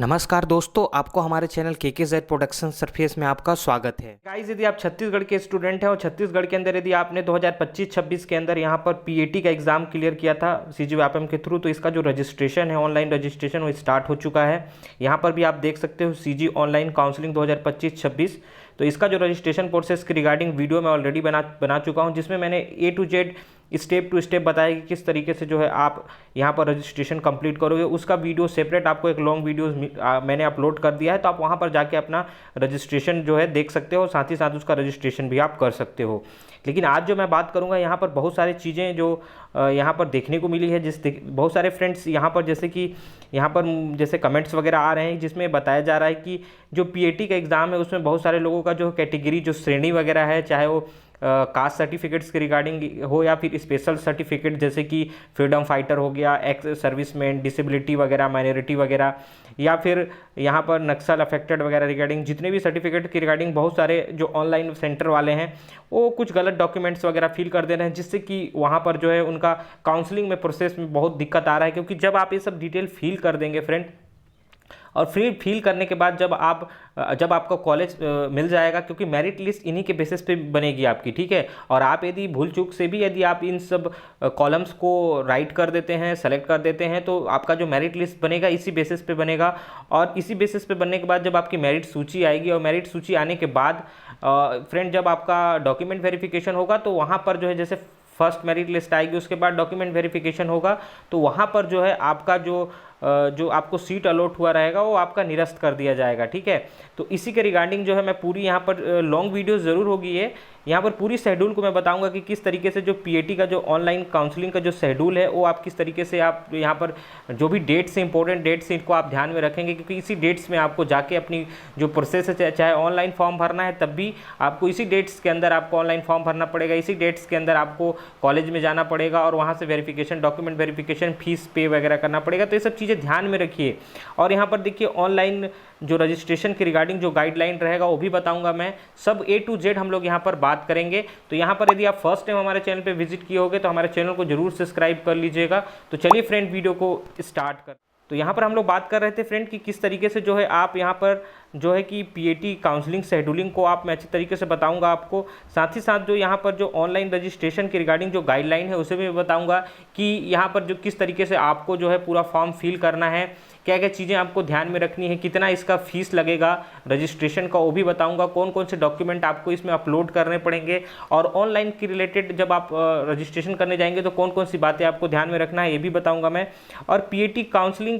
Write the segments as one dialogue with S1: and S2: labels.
S1: नमस्कार दोस्तों, आपको हमारे चैनल KKZ प्रोडक्शन सरफेस में आपका स्वागत है। गाइस, यदि आप छत्तीसगढ़ के स्टूडेंट हैं और छत्तीसगढ़ के अंदर यदि आपने 2025-26 के अंदर यहाँ पर PAT का एग्ज़ाम क्लियर किया था CGVAPM के थ्रू, तो इसका जो रजिस्ट्रेशन है, ऑनलाइन रजिस्ट्रेशन, वो स्टार्ट हो चुका है। यहाँ पर भी आप देख सकते हो CG ऑनलाइन काउंसलिंग 2025-26। तो इसका जो रजिस्ट्रेशन प्रोसेस के रिगार्डिंग वीडियो मैं ऑलरेडी बना चुका हूँ, जिसमें मैंने A to Z step to step बताया कि किस तरीके से जो है आप यहाँ पर रजिस्ट्रेशन कंप्लीट करोगे। उसका वीडियो सेपरेट आपको एक लॉन्ग वीडियो मैंने अपलोड कर दिया है, तो आप वहाँ पर जाके अपना रजिस्ट्रेशन जो है देख सकते हो, साथ ही साथ उसका रजिस्ट्रेशन भी आप कर सकते हो। लेकिन आज जो मैं बात करूँगा, यहाँ पर बहुत सारी चीज़ें जो यहाँ पर देखने को मिली है, बहुत सारे फ्रेंड्स यहाँ पर जैसे कमेंट्स वगैरह आ रहे हैं, जिसमें बताया जा रहा है कि जो PAT का एग्ज़ाम है उसमें बहुत सारे लोगों का जो कैटेगरी, जो श्रेणी वगैरह है, चाहे वो कास्ट सर्टिफिकेट्स के रिगार्डिंग हो या फिर स्पेशल सर्टिफिकेट, जैसे कि फ्रीडम फाइटर हो गया, एक्स सर्विसमैन, डिसेबिलिटी वगैरह, माइनॉरिटी वगैरह, या फिर यहाँ पर नक्सल अफेक्टेड वगैरह रिगार्डिंग जितने भी सर्टिफिकेट के रिगार्डिंग बहुत सारे जो ऑनलाइन सेंटर वाले हैं वो कुछ गलत डॉक्यूमेंट्स वगैरह फिल कर दे रहे हैं, जिससे कि वहाँ पर जो है उनका काउंसलिंग में प्रोसेस में बहुत दिक्कत आ रहा है। क्योंकि जब आप ये सब डिटेल फिल कर देंगे फ्रेंड, और फिर फिल करने के बाद जब आपको कॉलेज मिल जाएगा, क्योंकि मेरिट लिस्ट इन्हीं के बेसिस पे बनेगी आपकी, ठीक है। और आप यदि भूल चूक से भी यदि आप इन सब कॉलम्स को राइट कर देते हैं, सेलेक्ट कर देते हैं, तो आपका जो मेरिट लिस्ट बनेगा इसी बेसिस पे बनेगा। और इसी बेसिस पे बनने के बाद जब आपकी मेरिट सूची आएगी, और मेरिट सूची आने के बाद फ्रेंड जब आपका डॉक्यूमेंट वेरिफिकेशन होगा, तो वहाँ पर जो है जैसे फर्स्ट मेरिट लिस्ट आएगी, उसके बाद डॉक्यूमेंट वेरिफिकेशन होगा, तो वहाँ पर जो है आपका जो आपको सीट अलॉट हुआ रहेगा वो आपका निरस्त कर दिया जाएगा, ठीक है। तो इसी के रिगार्डिंग जो है मैं पूरी यहाँ पर लॉन्ग वीडियो ज़रूर होगी ये, यहाँ पर पूरी शेड्यूल को मैं बताऊंगा कि किस तरीके से जो PAT का जो ऑनलाइन काउंसलिंग का जो शेड्यूल है वो आप किस तरीके से आप यहाँ पर जो भी डेट्स हैं, इंपॉर्टेंट डेट्स हैं, इनको आप ध्यान में रखेंगे। क्योंकि इसी डेट्स में आपको जाके अपनी जो प्रोसेस है, चाहे ऑनलाइन फॉर्म भरना है तब भी आपको इसी डेट्स के अंदर आपको ऑनलाइन फॉर्म भरना पड़ेगा, इसी डेट्स के अंदर आपको कॉलेज में जाना पड़ेगा और वहाँ से वेरिफिकेशन, डॉक्यूमेंट वेरिफिकेशन, फीस पे वगैरह करना पड़ेगा। तो ये सब चीज़ें ध्यान में रखिए। और यहाँ पर देखिए ऑनलाइन जो रजिस्ट्रेशन के रिगार्डिंग जो गाइडलाइन रहेगा वो भी बताऊंगा मैं, सब A to Z हम लोग यहाँ पर बात करेंगे। तो यहाँ पर यदि आप फर्स्ट टाइम हमारे चैनल पे विजिट किए होगे तो हमारे चैनल को जरूर सब्सक्राइब कर लीजिएगा। तो चलिए फ्रेंड, वीडियो को स्टार्ट कर। तो यहाँ पर हम लोग बात कर रहे थे फ्रेंड कि किस तरीके से जो है आप यहाँ पर जो है कि PAT काउंसलिंग शेड्यूलिंग को आप मैं अच्छी तरीके से बताऊंगा आपको। साथ ही साथ जो यहाँ पर जो ऑनलाइन रजिस्ट्रेशन के रिगार्डिंग जो गाइडलाइन है उसे भी बताऊंगा कि यहाँ पर जो किस तरीके से आपको जो है पूरा फॉर्म फिल करना है, क्या क्या चीज़ें आपको ध्यान में रखनी है, कितना इसका फीस लगेगा रजिस्ट्रेशन का, वो भी बताऊंगा। कौन कौन से डॉक्यूमेंट आपको इसमें अपलोड करने पड़ेंगे, और ऑनलाइन के रिलेटेड जब आप रजिस्ट्रेशन करने जाएंगे तो कौन कौन सी बातें आपको ध्यान में रखना है, ये भी बताऊंगा मैं। और PAT काउंसलिंग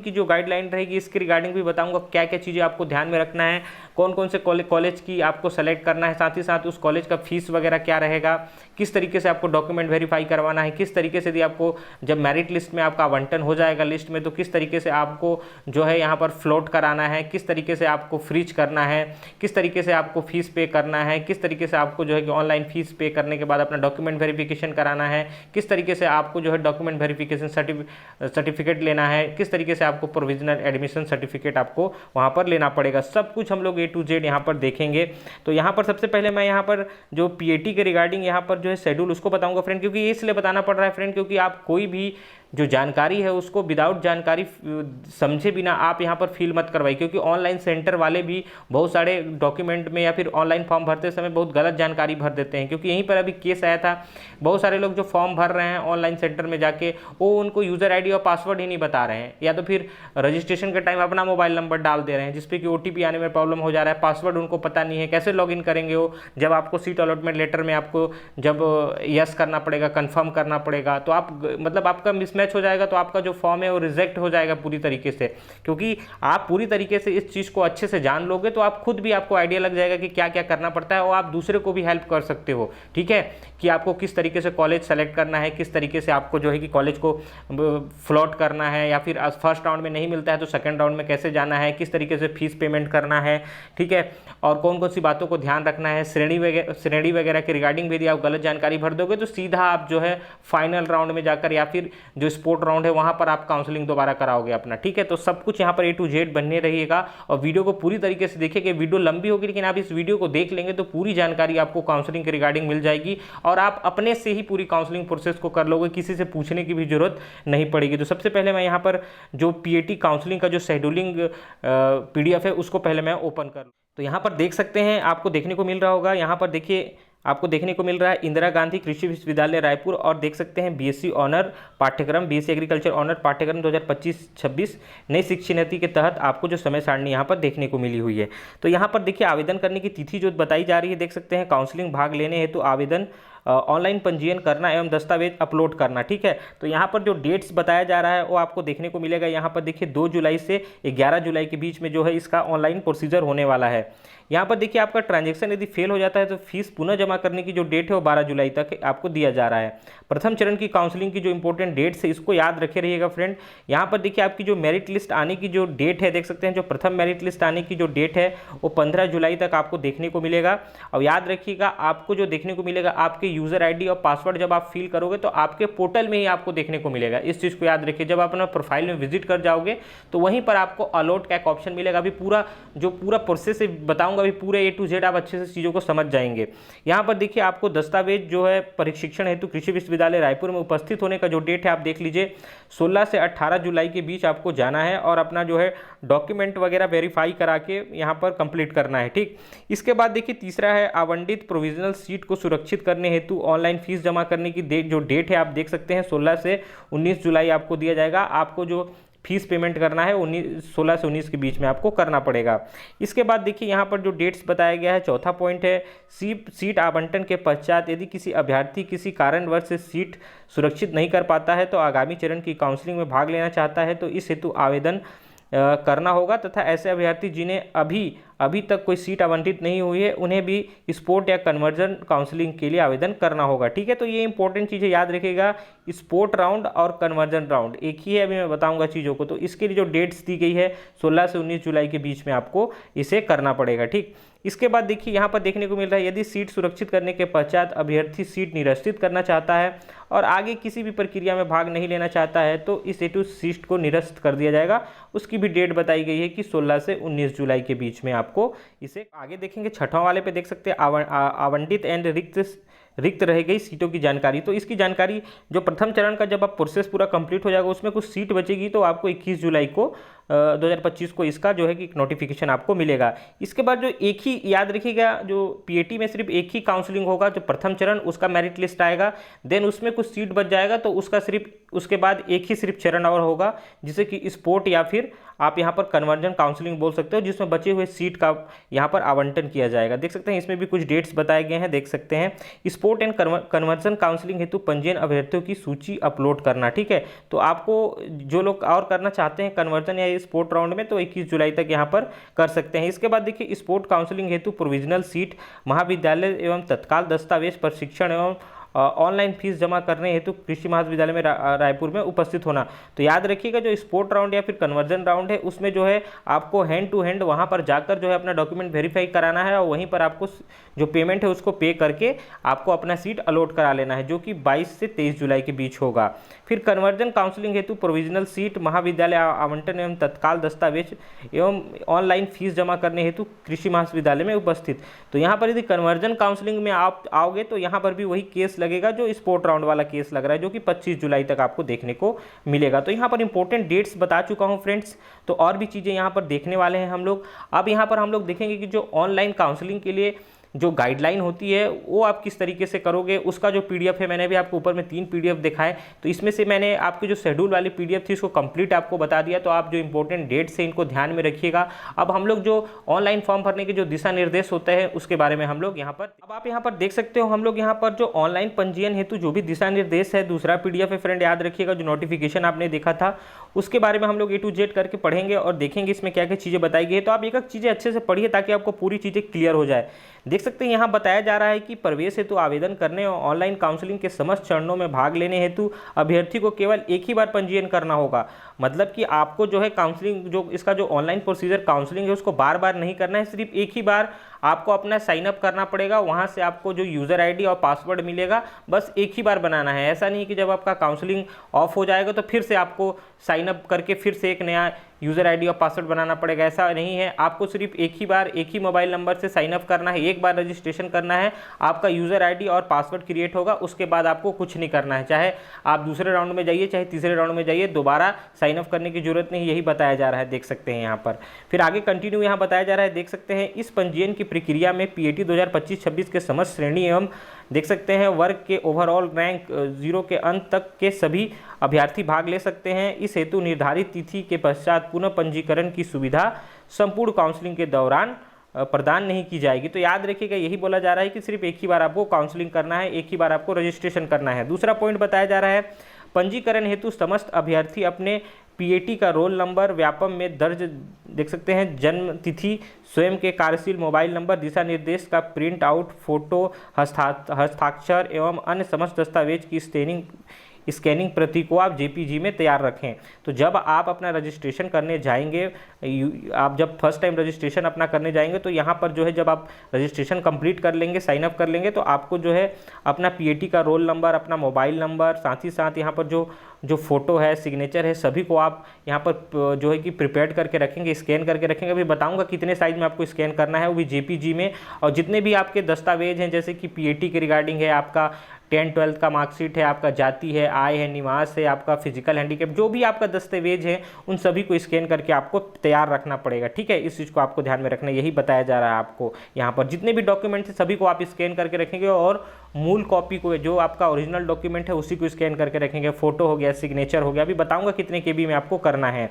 S1: की जो गाइडलाइन रहेगी इसके रिगार्डिंग भी बताऊँगा, क्या क्या चीज़ें आपको ध्यान में रखना है, कौन कौन से कॉलेज की आपको सेलेक्ट करना है, साथ ही साथ उस कॉलेज का फीस वगैरह क्या रहेगा, किस तरीके से आपको डॉक्यूमेंट वेरीफाई करवाना है, किस तरीके से यदि आपको जब मेरिट लिस्ट में आपका आवंटन हो जाएगा लिस्ट में, तो किस तरीके से आपको जो है यहाँ पर फ्लोट कराना है, किस तरीके से आपको फ्रीज करना है, किस तरीके से आपको फीस पे करना है, किस तरीके से आपको जो है कि ऑनलाइन फीस पे करने के बाद अपना डॉक्यूमेंट वेरिफिकेशन कराना है, किस तरीके से आपको जो है डॉक्यूमेंट वेरिफिकेशन सर्टिफिकेट लेना है, किस तरीके से आपको प्रोविजनल एडमिशन सर्टिफिकेट आपको वहाँ पर लेना पड़ेगा। सब कुछ हम लोग A to Z यहाँ पर देखेंगे। तो यहाँ पर सबसे पहले मैं यहाँ पर जो PAT के रिगार्डिंग यहाँ पर जो है शेड्यूल उसको बताऊँगा फ्रेंड, क्योंकि ये इसलिए बताना पड़ रहा है फ्रेंड, क्योंकि आप कोई भी जो जानकारी है उसको विदाउट जानकारी समझे बिना आप यहाँ पर फिल मत करवाइए। क्योंकि ऑनलाइन सेंटर वाले भी बहुत सारे डॉक्यूमेंट में या फिर ऑनलाइन फॉर्म भरते समय बहुत गलत जानकारी भर देते हैं। क्योंकि यहीं पर अभी केस आया था, बहुत सारे लोग जो फॉर्म भर रहे हैं ऑनलाइन सेंटर में जाके, वो उनको यूज़र ID और पासवर्ड ही नहीं बता रहे हैं, या तो फिर रजिस्ट्रेशन के टाइम अपना मोबाइल नंबर डाल दे रहे हैं, जिसपे कि OTP आने में प्रॉब्लम हो जा रहा है, पासवर्ड उनको पता नहीं है, कैसे लॉगिन करेंगे वो, जब आपको सीट अलॉटमेंट लेटर में आपको जब यस करना पड़ेगा, कन्फर्म करना पड़ेगा, तो आप मतलब आपका मिसमैच हो जाएगा, तो आपका जो फॉर्म है वो रिजेक्ट हो जाएगा पूरी तरीके से। क्योंकि आप पूरी तरीके से इस चीज़ को अच्छे से जान लोगे तो आप खुद भी आपको आइडिया लग जाएगा कि क्या क्या करना पड़ता है, और आप दूसरे को भी हेल्प कर सकते हो, ठीक है, कि आपको किस तरीके से कॉलेज सेलेक्ट करना है, किस तरीके से आपको जो है कि कॉलेज को फ्लॉट करना है, या फिर फर्स्ट राउंड में नहीं मिलता है तो सेकंड राउंड में कैसे जाना है, किस तरीके से फीस पेमेंट करना है, ठीक है, और कौन कौन सी बातों को ध्यान रखना है, श्रेणी वगैरह के रिगार्डिंग भी यदि आप गलत जानकारी भर दोगे तो सीधा आप जो है फाइनल राउंड में जाकर या फिर जो स्पोर्ट राउंड है वहाँ पर आप काउंसलिंग दोबारा कराओगे अपना, ठीक है। तो सब कुछ यहाँ पर A to Z बनने रहिएगा और वीडियो को पूरी तरीके से देखिए कि वीडियो लंबी होगी लेकिन आप इस वीडियो को देख लेंगे तो पूरी जानकारी आपको काउंसलिंग के रिगार्डिंग मिल जाएगी और आप अपने से ही पूरी काउंसलिंग प्रोसेस को कर लोगे, किसी से पूछने की भी जरूरत नहीं पड़ेगी। तो सबसे पहले मैं यहाँ पर जो PAT काउंसलिंग का जो शेड्यूलिंग PDF है उसको पहले मैं ओपन कर लूँ। तो यहाँ पर देख सकते हैं, आपको देखने को मिल रहा होगा, यहाँ पर देखिए आपको देखने को मिल रहा है इंदिरा गांधी कृषि विश्वविद्यालय रायपुर और देख सकते हैं BSc ऑनर पाठ्यक्रम, BSc एग्रीकल्चर ऑनर पाठ्यक्रम 2025-26 नई शिक्षा नीति के तहत आपको जो समय सारणी यहाँ पर देखने को मिली हुई है। तो यहाँ पर देखिए आवेदन करने की तिथि जो बताई जा रही है, देख सकते हैं काउंसलिंग भाग लेने हेतु आवेदन ऑनलाइन पंजीयन करना एवं दस्तावेज अपलोड करना, ठीक है। तो यहाँ पर जो डेट्स बताया जा रहा है वो आपको देखने को मिलेगा। यहाँ पर देखिए 2 जुलाई से 11 जुलाई के बीच में जो है इसका ऑनलाइन प्रोसीजर होने वाला है। यहाँ पर देखिए आपका ट्रांजैक्शन यदि फेल हो जाता है तो फीस पुनः जमा करने की जो डेट है वो 12 जुलाई तक आपको दिया जा रहा है। प्रथम चरण की काउंसलिंग की जो इंपॉर्टेंट डेट्स है इसको याद रखे रहिएगा फ्रेंड। यहाँ पर देखिए आपकी जो मेरिट लिस्ट आने की जो डेट है, देख सकते हैं जो प्रथम मेरिट लिस्ट आने की जो डेट है वो 15 जुलाई तक आपको देखने को मिलेगा। और याद रखिएगा आपको जो देखने को मिलेगा आपके यूजर ID और पासवर्ड जब आप फिल करोगे तो आपके पोर्टल में ही आपको देखने को मिलेगा। इस चीज़ को याद रखिए, जब आप अपना प्रोफाइल में विजिट कर जाओगे तो वहीं पर आपको अलॉट का एक ऑप्शन मिलेगा। अभी पूरा प्रोसेस बताऊंगा, अभी पूरे A to Z आप अच्छे से चीज़ों को समझ जाएंगे। यहाँ पर देखिए आपको दस्तावेज जो है प्रशिक्षण हेतु कृषि विश्वविद्यालय रायपुर में उपस्थित होने का जो डेट है आप देख लीजिए 16 से 18 जुलाई के बीच आपको जाना है और अपना जो है डॉक्यूमेंट वगैरह वेरीफाई करा के यहाँ पर कंप्लीट करना है, ठीक। इसके बाद देखिए तीसरा है आवंटित प्रोविजनल सीट को सुरक्षित करने हेतु ऑनलाइन फीस जमा करने की जो डेट है आप देख सकते हैं 16 से 19 जुलाई आपको दिया जाएगा। आपको जो फीस पेमेंट करना है 16 से 19 के बीच में आपको करना पड़ेगा। इसके बाद देखिए यहाँ पर जो डेट्स बताया गया है, चौथा पॉइंट है सीट आवंटन के पश्चात यदि किसी अभ्यर्थी किसी कारणवश से सीट सुरक्षित नहीं कर पाता है तो आगामी चरण की काउंसलिंग में भाग लेना चाहता है तो इस हेतु आवेदन करना होगा तथा ऐसे अभ्यर्थी जिन्हें अभी तक कोई सीट आवंटित नहीं हुई है उन्हें भी स्पोर्ट या कन्वर्जन काउंसलिंग के लिए आवेदन करना होगा, ठीक है। तो ये इंपॉर्टेंट चीज़ें याद रखिएगा, स्पोर्ट राउंड और कन्वर्जन राउंड एक ही है, अभी मैं बताऊंगा चीज़ों को। तो इसके लिए जो डेट्स दी गई है 16 से 19 जुलाई के बीच में आपको इसे करना पड़ेगा, ठीक। इसके बाद देखिए यहाँ पर देखने को मिल रहा है यदि सीट सुरक्षित करने के पश्चात अभ्यर्थी सीट निरस्तित करना चाहता है और आगे किसी भी प्रक्रिया में भाग नहीं लेना चाहता है तो इस हेतु सीट को निरस्त कर दिया जाएगा। उसकी भी डेट बताई गई है कि 16 से 19 जुलाई के बीच में आपको इसे आगे देखेंगे। छठवां वाले पे देख सकते हैं आवंटित एंड रिक्त रह गई सीटों की जानकारी। तो इसकी जानकारी जो प्रथम चरण का जब आप प्रोसेस पूरा कंप्लीट हो जाएगा उसमें कुछ सीट बचेगी तो आपको 21 जुलाई को 2025 को इसका जो है कि नोटिफिकेशन आपको मिलेगा। इसके बाद जो एक ही याद रखिएगा जो PAT में सिर्फ एक ही काउंसलिंग होगा, जो प्रथम चरण उसका मेरिट लिस्ट आएगा, देन उसमें कुछ सीट बच जाएगा तो उसका सिर्फ उसके बाद एक ही सिर्फ चरण और होगा जिसे कि स्पोर्ट या फिर आप यहाँ पर कन्वर्जन काउंसलिंग बोल सकते हो, जिसमें बचे हुए सीट का यहाँ पर आवंटन किया जाएगा। देख सकते हैं इसमें भी कुछ डेट्स बताए गए हैं, देख सकते हैं स्पोर्ट एंड कन्वर्जन काउंसलिंग हेतु पंजीयन अभ्यर्थियों की सूची अपलोड करना, ठीक है। तो आपको जो लोग और करना चाहते हैं कन्वर्जन या स्पोर्ट राउंड में तो 21 जुलाई तक यहाँ पर कर सकते हैं। इसके बाद देखिए स्पोर्ट काउंसलिंग हेतु प्रोविजनल सीट महाविद्यालय एवं तत्काल दस्तावेज प्रशिक्षण एवं ऑनलाइन फीस जमा करने हेतु कृषि महाविद्यालय में रायपुर में उपस्थित होना। तो याद रखिएगा जो स्पोर्ट राउंड या फिर कन्वर्जन राउंड है उसमें जो है आपको हैंड टू हैंड वहाँ पर जाकर जो है अपना डॉक्यूमेंट वेरीफाई कराना है और वहीं पर आपको जो पेमेंट है उसको पे करके आपको अपना सीट अलॉट करा लेना है, जो कि 22 से 23 जुलाई के बीच होगा। फिर कन्वर्जन काउंसलिंग हेतु प्रोविजनल सीट महाविद्यालय आवंटन एवं तत्काल दस्तावेज एवं ऑनलाइन फीस जमा करने हेतु कृषि महाविद्यालय में उपस्थित। तो यहाँ पर यदि कन्वर्जन काउंसलिंग में आप आओगे तो यहाँ पर भी वही केस लगेगा जो स्पोर्ट राउंड वाला केस लग रहा है, जो कि 25 जुलाई तक आपको देखने को मिलेगा। तो यहाँ पर इंपॉर्टेंट डेट्स बता चुका हूँ फ्रेंड्स। तो और भी चीज़ें यहाँ पर देखने वाले हैं हम लोग। अब यहाँ पर हम लोग देखेंगे कि जो ऑनलाइन काउंसलिंग के लिए जो गाइडलाइन होती है वो आप किस तरीके से करोगे, उसका जो PDF है, मैंने भी आपको ऊपर में 3 PDF दिखाए, तो इसमें से मैंने आपकी जो शेड्यूल वाली PDF थी उसको कंप्लीट आपको बता दिया। तो आप जो इंपॉर्टेंट डेट्स हैं इनको ध्यान में रखिएगा। अब हम लोग जो ऑनलाइन फॉर्म भरने के जो दिशा निर्देश होते हैं उसके बारे में हम लोग यहाँ पर, अब आप यहाँ पर देख सकते हो हम लोग यहाँ पर जो ऑनलाइन पंजीयन हेतु जो भी दिशा निर्देश है, दूसरा PDF है फ्रेंड, याद रखिएगा जो नोटिफिकेशन आपने देखा था उसके बारे में हम लोग A to Z करके पढ़ेंगे और देखेंगे इसमें क्या क्या चीज़ें बताई गई है। तो आप एक एक चीज़ें अच्छे से पढ़िए ताकि आपको पूरी चीज़ें क्लियर हो जाए। देख सकते हैं यहाँ बताया जा रहा है कि प्रवेश हेतु आवेदन करने और ऑनलाइन काउंसलिंग के समस्त चरणों में भाग लेने हेतु अभ्यर्थी को केवल एक ही बार पंजीयन करना होगा। मतलब कि आपको जो है काउंसलिंग, जो इसका जो ऑनलाइन प्रोसीजर काउंसलिंग है उसको बार बार नहीं करना है, सिर्फ एक ही बार आपको अपना साइन अप करना पड़ेगा, वहाँ से आपको जो यूज़र आईडी और पासवर्ड मिलेगा बस एक ही बार बनाना है। ऐसा नहीं कि जब आपका काउंसलिंग ऑफ हो जाएगा तो फिर से आपको साइन अप करके फिर से एक नया यूज़र आईडी और पासवर्ड बनाना पड़ेगा, ऐसा नहीं है। आपको सिर्फ एक ही बार एक ही मोबाइल नंबर से साइन अप करना है, एक बार रजिस्ट्रेशन करना है, आपका यूज़र आईडी और पासवर्ड क्रिएट होगा, उसके बाद आपको कुछ नहीं करना है। चाहे आप दूसरे राउंड में जाइए चाहे तीसरे राउंड में जाइए, दोबारा साइन अप करने की जरूरत नहीं, यही बताया जा रहा है, देख सकते हैं यहाँ पर। फिर आगे कंटिन्यू यहाँ बताया जा रहा है, देख सकते हैं इस पंजीयन की प्रक्रिया में पीएटी 2025-26 के समस्त श्रेणी एवं देख सकते हैं वर्ग के ओवरऑल रैंक 0 के अंत तक के सभी अभ्यर्थी भाग ले सकते हैं। इस हेतु निर्धारित तिथि के पश्चात पुनः पंजीकरण की सुविधा संपूर्ण काउंसलिंग के दौरान प्रदान नहीं की जाएगी। तो याद रखिएगा, यही बोला जा रहा है कि सिर्फ एक ही बार आपको काउंसलिंग करना है, एक ही बार आपको रजिस्ट्रेशन करना है। दूसरा पॉइंट बताया जा रहा है, पंजीकरण हेतु समस्त अभ्यर्थी अपने पीएटी का रोल नंबर व्यापम में दर्ज देख सकते हैं जन्म तिथि, स्वयं के कार्यशील मोबाइल नंबर, दिशा निर्देश का प्रिंट आउट, फोटो, हस्ताक्षर एवं अन्य समस्त दस्तावेज की स्कैनिंग प्रति को आप जेपीजी में तैयार रखें। तो जब आप अपना रजिस्ट्रेशन करने जाएंगे, आप जब फर्स्ट टाइम रजिस्ट्रेशन अपना करने जाएंगे तो यहाँ पर जो है जब आप रजिस्ट्रेशन कंप्लीट कर लेंगे, साइन अप कर लेंगे, तो आपको जो है अपना पीएटी का रोल नंबर, अपना मोबाइल नंबर, साथ ही साथ यहाँ पर जो फोटो है, सिग्नेचर है, सभी को आप यहाँ पर जो है कि प्रिपेयर करके रखेंगे, स्कैन करके रखेंगे। अभी बताऊंगा कितने साइज में आपको स्कैन करना है, वो भी जेपीजी में। और जितने भी आपके दस्तावेज हैं, जैसे कि पीएटी के रिगार्डिंग है, आपका 10-12 का मार्कशीट है, आपका जाति है, आय है, निवास है, आपका फिजिकल हैंडीकैप, जो भी आपका दस्तावेज है उन सभी को स्कैन करके आपको तैयार रखना पड़ेगा। ठीक है, इस चीज़ को आपको ध्यान में रखना है, यही बताया जा रहा है आपको। यहाँ पर जितने भी डॉक्यूमेंट है सभी को आप स्कैन करके रखेंगे और मूल कॉपी को, जो आपका ओरिजिनल डॉक्यूमेंट है उसी को स्कैन करके रखेंगे। फोटो हो गया, सिग्नेचर हो गया, अभी बताऊंगा कितने केबी में आपको करना है।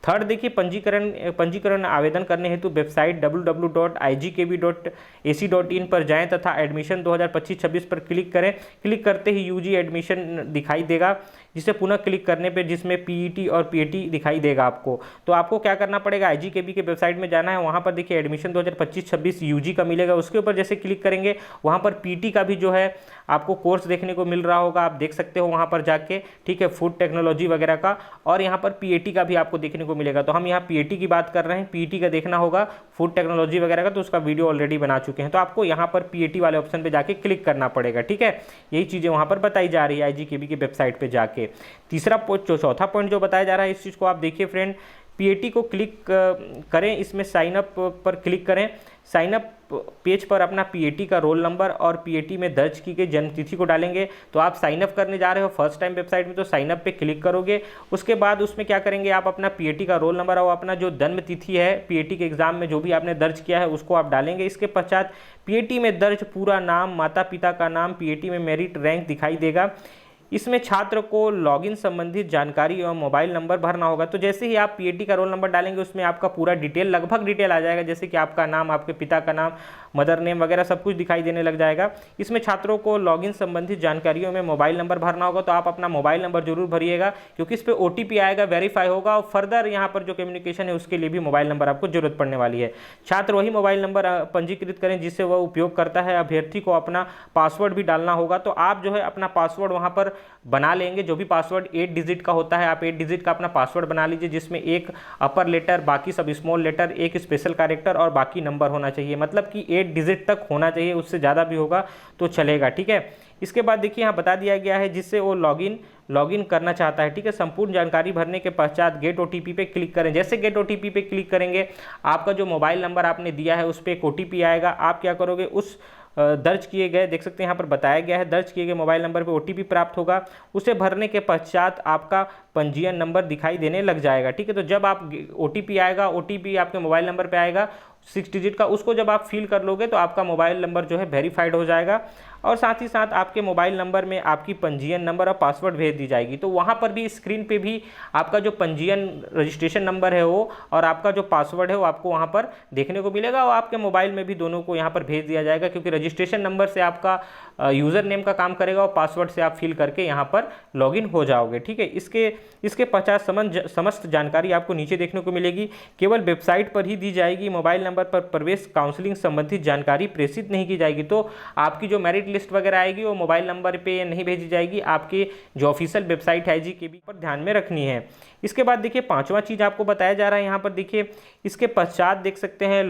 S1: थर्ड देखिए, पंजीकरण आवेदन करने हेतु वेबसाइट www.igkb.ac.in पर जाएं तथा एडमिशन 2025-26 पर क्लिक करें। क्लिक करते ही यूजी एडमिशन दिखाई देगा, जिसे पुनः क्लिक करने पे जिसमें पीईटी और पीएटी दिखाई देगा आपको। तो आपको क्या करना पड़ेगा, आईजीकेबी के वेबसाइट में जाना है, वहाँ पर देखिए एडमिशन 2025-26 यूजी का मिलेगा, उसके ऊपर जैसे क्लिक करेंगे वहाँ पर पीटी का भी जो है आपको कोर्स देखने को मिल रहा होगा, आप देख सकते हो वहाँ पर जाके। ठीक है, फूड टेक्नोलॉजी वगैरह का, और यहाँ पर पीएटी का भी आपको देखने को मिलेगा। तो हम यहाँ पीएटी की बात कर रहे हैं, पीएटी का देखना होगा, फूड टेक्नोलॉजी वगैरह का तो उसका वीडियो ऑलरेडी बना चुके हैं। तो आपको यहाँ पर पीएटी वाले ऑप्शन पे जाके क्लिक करना पड़ेगा। ठीक है, यही चीज़ें वहाँ पर बताई जा रही है आईजीकेबी की वेबसाइट पे जाके। चौथा पॉइंट जो बताया जा रहा है, इस चीज़ को आप देखिए फ्रेंड, पीएटी को क्लिक करें, इसमें साइन अप पर क्लिक करें। साइन अप पेज पर अपना पीएटी का रोल नंबर और पीएटी में दर्ज की गई जन्म तिथि को डालेंगे। तो आप साइन अप करने जा रहे हो फर्स्ट टाइम वेबसाइट में, तो साइन अप पे क्लिक करोगे। उसके बाद उसमें क्या करेंगे, आप अपना पीएटी का रोल नंबर और अपना जो जन्म तिथि है पीएटी के एग्जाम में जो भी आपने दर्ज किया है उसको आप डालेंगे। इसके पश्चात पीएटी में दर्ज पूरा नाम, माता पिता का नाम, पीएटी में मेरिट रैंक दिखाई देगा। इसमें छात्र को लॉगिन संबंधित जानकारी एवं मोबाइल नंबर भरना होगा। तो जैसे ही आप पीएटी का रोल नंबर डालेंगे उसमें आपका पूरा डिटेल, लगभग डिटेल आ जाएगा, जैसे कि आपका नाम, आपके पिता का नाम, मदर नेम वगैरह सब कुछ दिखाई देने लग जाएगा। इसमें छात्रों को लॉगिन संबंधित जानकारियों में मोबाइल नंबर भरना होगा। तो आप अपना मोबाइल नंबर जरूर भरिएगा, क्योंकि इस पर ओटीपी आएगा, वेरीफाई होगा, और फर्दर यहाँ पर जो कम्युनिकेशन है उसके लिए भी मोबाइल नंबर आपको जरूरत पड़ने वाली है। छात्र वही मोबाइल नंबर पंजीकृत करें जिससे वह उपयोग करता है। अभ्यर्थी को अपना पासवर्ड भी डालना होगा। तो आप जो है अपना पासवर्ड वहाँ पर बना लेंगे, जो भी पासवर्ड 8 डिजिट का होता है, आप 8 डिजिट का अपना पासवर्ड बना लीजिए, जिसमें एक अपर लेटर, बाकी सब स्मॉल लेटर, एक स्पेशल कैरेक्टर और बाकी नंबर होना चाहिए। मतलब कि 8 डिजिट तक होना चाहिए, उससे ज़्यादा भी होगा तो चलेगा। ठीक है, इसके बाद देखिए यहाँ बता दिया गया है जिससे वो लॉगिन करना चाहता है। ठीक है, संपूर्ण जानकारी भरने के पश्चात गेट ओटीपी पे क्लिक करें। जैसे गेट ओटीपी पे क्लिक करेंगे, आपका जो मोबाइल नंबर आपने दिया है उस पर एक ओटीपी आएगा। आप क्या करोगे, उस दर्ज किए गए, देख सकते हैं यहाँ पर बताया गया है, दर्ज किए गए मोबाइल नंबर पे ओटीपी प्राप्त होगा। उसे भरने के पश्चात आपका पंजीयन नंबर दिखाई देने लग जाएगा। ठीक है, तो जब आप ओटीपी आएगा, ओटीपी आपके मोबाइल नंबर पे आएगा 6 डिजिट का, उसको जब आप फिल कर लोगे तो आपका मोबाइल नंबर जो है वेरीफाइड हो जाएगा, और साथ ही साथ आपके मोबाइल नंबर में आपकी पंजीयन नंबर और पासवर्ड भेज दी जाएगी। तो वहाँ पर भी स्क्रीन पे भी आपका जो पंजीयन रजिस्ट्रेशन नंबर है वो और आपका जो पासवर्ड है वो आपको वहाँ पर देखने को मिलेगा, और आपके मोबाइल में भी दोनों को यहाँ पर भेज दिया जाएगा, क्योंकि रजिस्ट्रेशन नंबर से आपका यूज़र नेम का काम करेगा और पासवर्ड से आप फिल करके यहाँ पर लॉगिन हो जाओगे। ठीक है, इसके पश्चात समस्त जानकारी आपको नीचे देखने को मिलेगी, केवल वेबसाइट पर ही दी जाएगी। मोबाइल नंबर पर प्रवेश काउंसलिंग संबंधित जानकारी प्रेषित नहीं की जाएगी। तो आपकी जो मेरिट लिस्ट वगैरह आएगी वो मोबाइल नंबर पे नहीं भेजी जाएगी, आपके जो ऑफिशियल वेबसाइट है आईजीकेबी पर ध्यान में रखनी है। इसके बाद देखिए 5वां चीज़ आपको बताया जा रहा है यहाँ पर, देखिए इसके पश्चात देख सकते हैं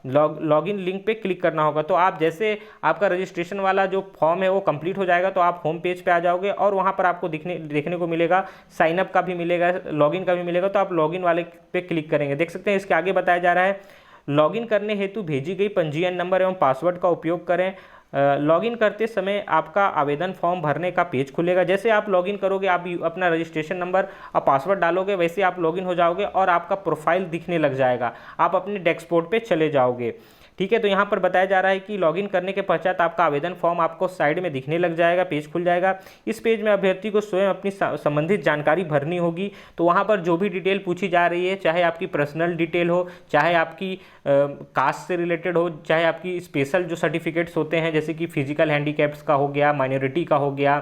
S1: लॉगिन लिंक पे क्लिक करना होगा। तो आप जैसे आपका रजिस्ट्रेशन वाला जो फॉर्म है वो कंप्लीट हो जाएगा तो आप होम पेज पे आ जाओगे और वहाँ पर आपको देखने को मिलेगा, साइनअप का भी मिलेगा, लॉगिन का भी मिलेगा। तो आप लॉगिन वाले पे क्लिक करेंगे। देख सकते हैं इसके आगे बताया जा रहा है, लॉगिन करने हेतु भेजी गई पंजीयन नंबर एवं पासवर्ड का उपयोग करें। लॉगिन करते समय आपका आवेदन फॉर्म भरने का पेज खुलेगा। जैसे आप लॉगिन करोगे, आप अपना रजिस्ट्रेशन नंबर और पासवर्ड डालोगे, वैसे आप लॉगिन हो जाओगे और आपका प्रोफाइल दिखने लग जाएगा, आप अपने डैशबोर्ड पे चले जाओगे। ठीक है, तो यहाँ पर बताया जा रहा है कि लॉगिन करने के पश्चात आपका आवेदन फॉर्म आपको साइड में दिखने लग जाएगा, पेज खुल जाएगा। इस पेज में अभ्यर्थी को स्वयं अपनी संबंधित जानकारी भरनी होगी। तो वहाँ पर जो भी डिटेल पूछी जा रही है, चाहे आपकी पर्सनल डिटेल हो, चाहे आपकी कास्ट से रिलेटेड हो, चाहे आपकी स्पेशल जो सर्टिफिकेट्स होते हैं जैसे कि फिजिकल हैंडीकैप्स का हो गया, माइनॉरिटी का हो गया,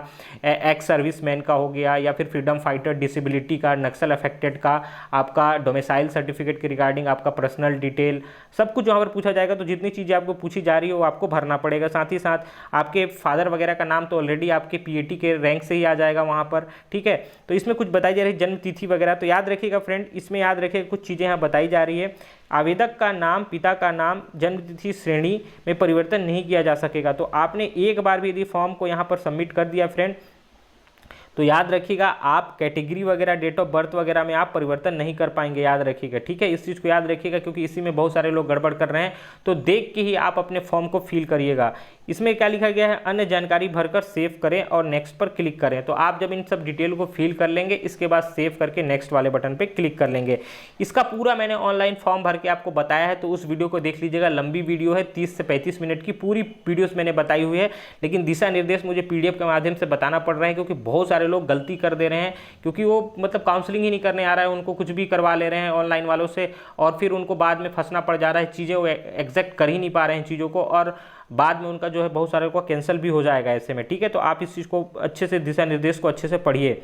S1: एक्स सर्विसमैन का हो गया, या फिर फ्रीडम फाइटर, डिसेबिलिटी का, नक्सल अफेक्टेड का, आपका डोमिसाइल सर्टिफिकेट के रिगार्डिंग आपका पर्सनल डिटेल, सब कुछ वहाँ पर पूछा जाएगा। तो जितनी चीज़ें आपको पूछी जा रही है वो आपको भरना पड़ेगा। साथ ही साथ आपके फादर वगैरह का नाम तो ऑलरेडी आपके पीएटी के रैंक से ही आ जाएगा वहाँ पर। ठीक है, तो इसमें कुछ बताई जा रही है जन्म तिथि वगैरह, तो याद रखिएगा फ्रेंड, इसमें याद रखिएगा कुछ चीज़ें यहाँ बताई जा रही है। आवेदक का नाम, पिता का नाम, जन्मतिथि श्रेणी में परिवर्तन नहीं किया जा सकेगा। तो आपने एक बार भी यदि फॉर्म को यहाँ पर सबमिट कर दिया फ्रेंड, तो याद रखिएगा आप कैटेगरी वगैरह, डेट ऑफ बर्थ वगैरह में आप परिवर्तन नहीं कर पाएंगे, याद रखिएगा। ठीक है, इस चीज़ को याद रखिएगा क्योंकि इसी में बहुत सारे लोग गड़बड़ कर रहे हैं। तो देख के ही आप अपने फॉर्म को फिल करिएगा। इसमें क्या लिखा गया है, अन्य जानकारी भरकर सेव करें और नेक्स्ट पर क्लिक करें। तो आप जब इन सब डिटेल को फिल कर लेंगे, इसके बाद सेव करके नेक्स्ट वाले बटन पर क्लिक कर लेंगे। इसका पूरा मैंने ऑनलाइन फॉर्म भर के आपको बताया है, तो उस वीडियो को देख लीजिएगा। लंबी वीडियो है, 30 से 35 मिनट की पूरी वीडियोस मैंने बताई हुई है, लेकिन दिशा निर्देश मुझे PDF के माध्यम से बताना पड़ रहा है क्योंकि बहुत सारे लोग गलती कर दे रहे हैं, क्योंकि वो मतलब काउंसलिंग ही नहीं करने आ रहा है, उनको कुछ भी करवा ले रहे हैं ऑनलाइन वालों से, और फिर उनको बाद में फंसना पड़ जा रहा है। चीज़ें वो एग्जैक्ट कर ही नहीं पा रहे हैं चीज़ों को, और बाद में उनका जो है बहुत सारे को कैंसिल भी हो जाएगा ऐसे में। ठीक है, तो आप इस चीज़ को अच्छे से, दिशा निर्देश को अच्छे से पढ़िए।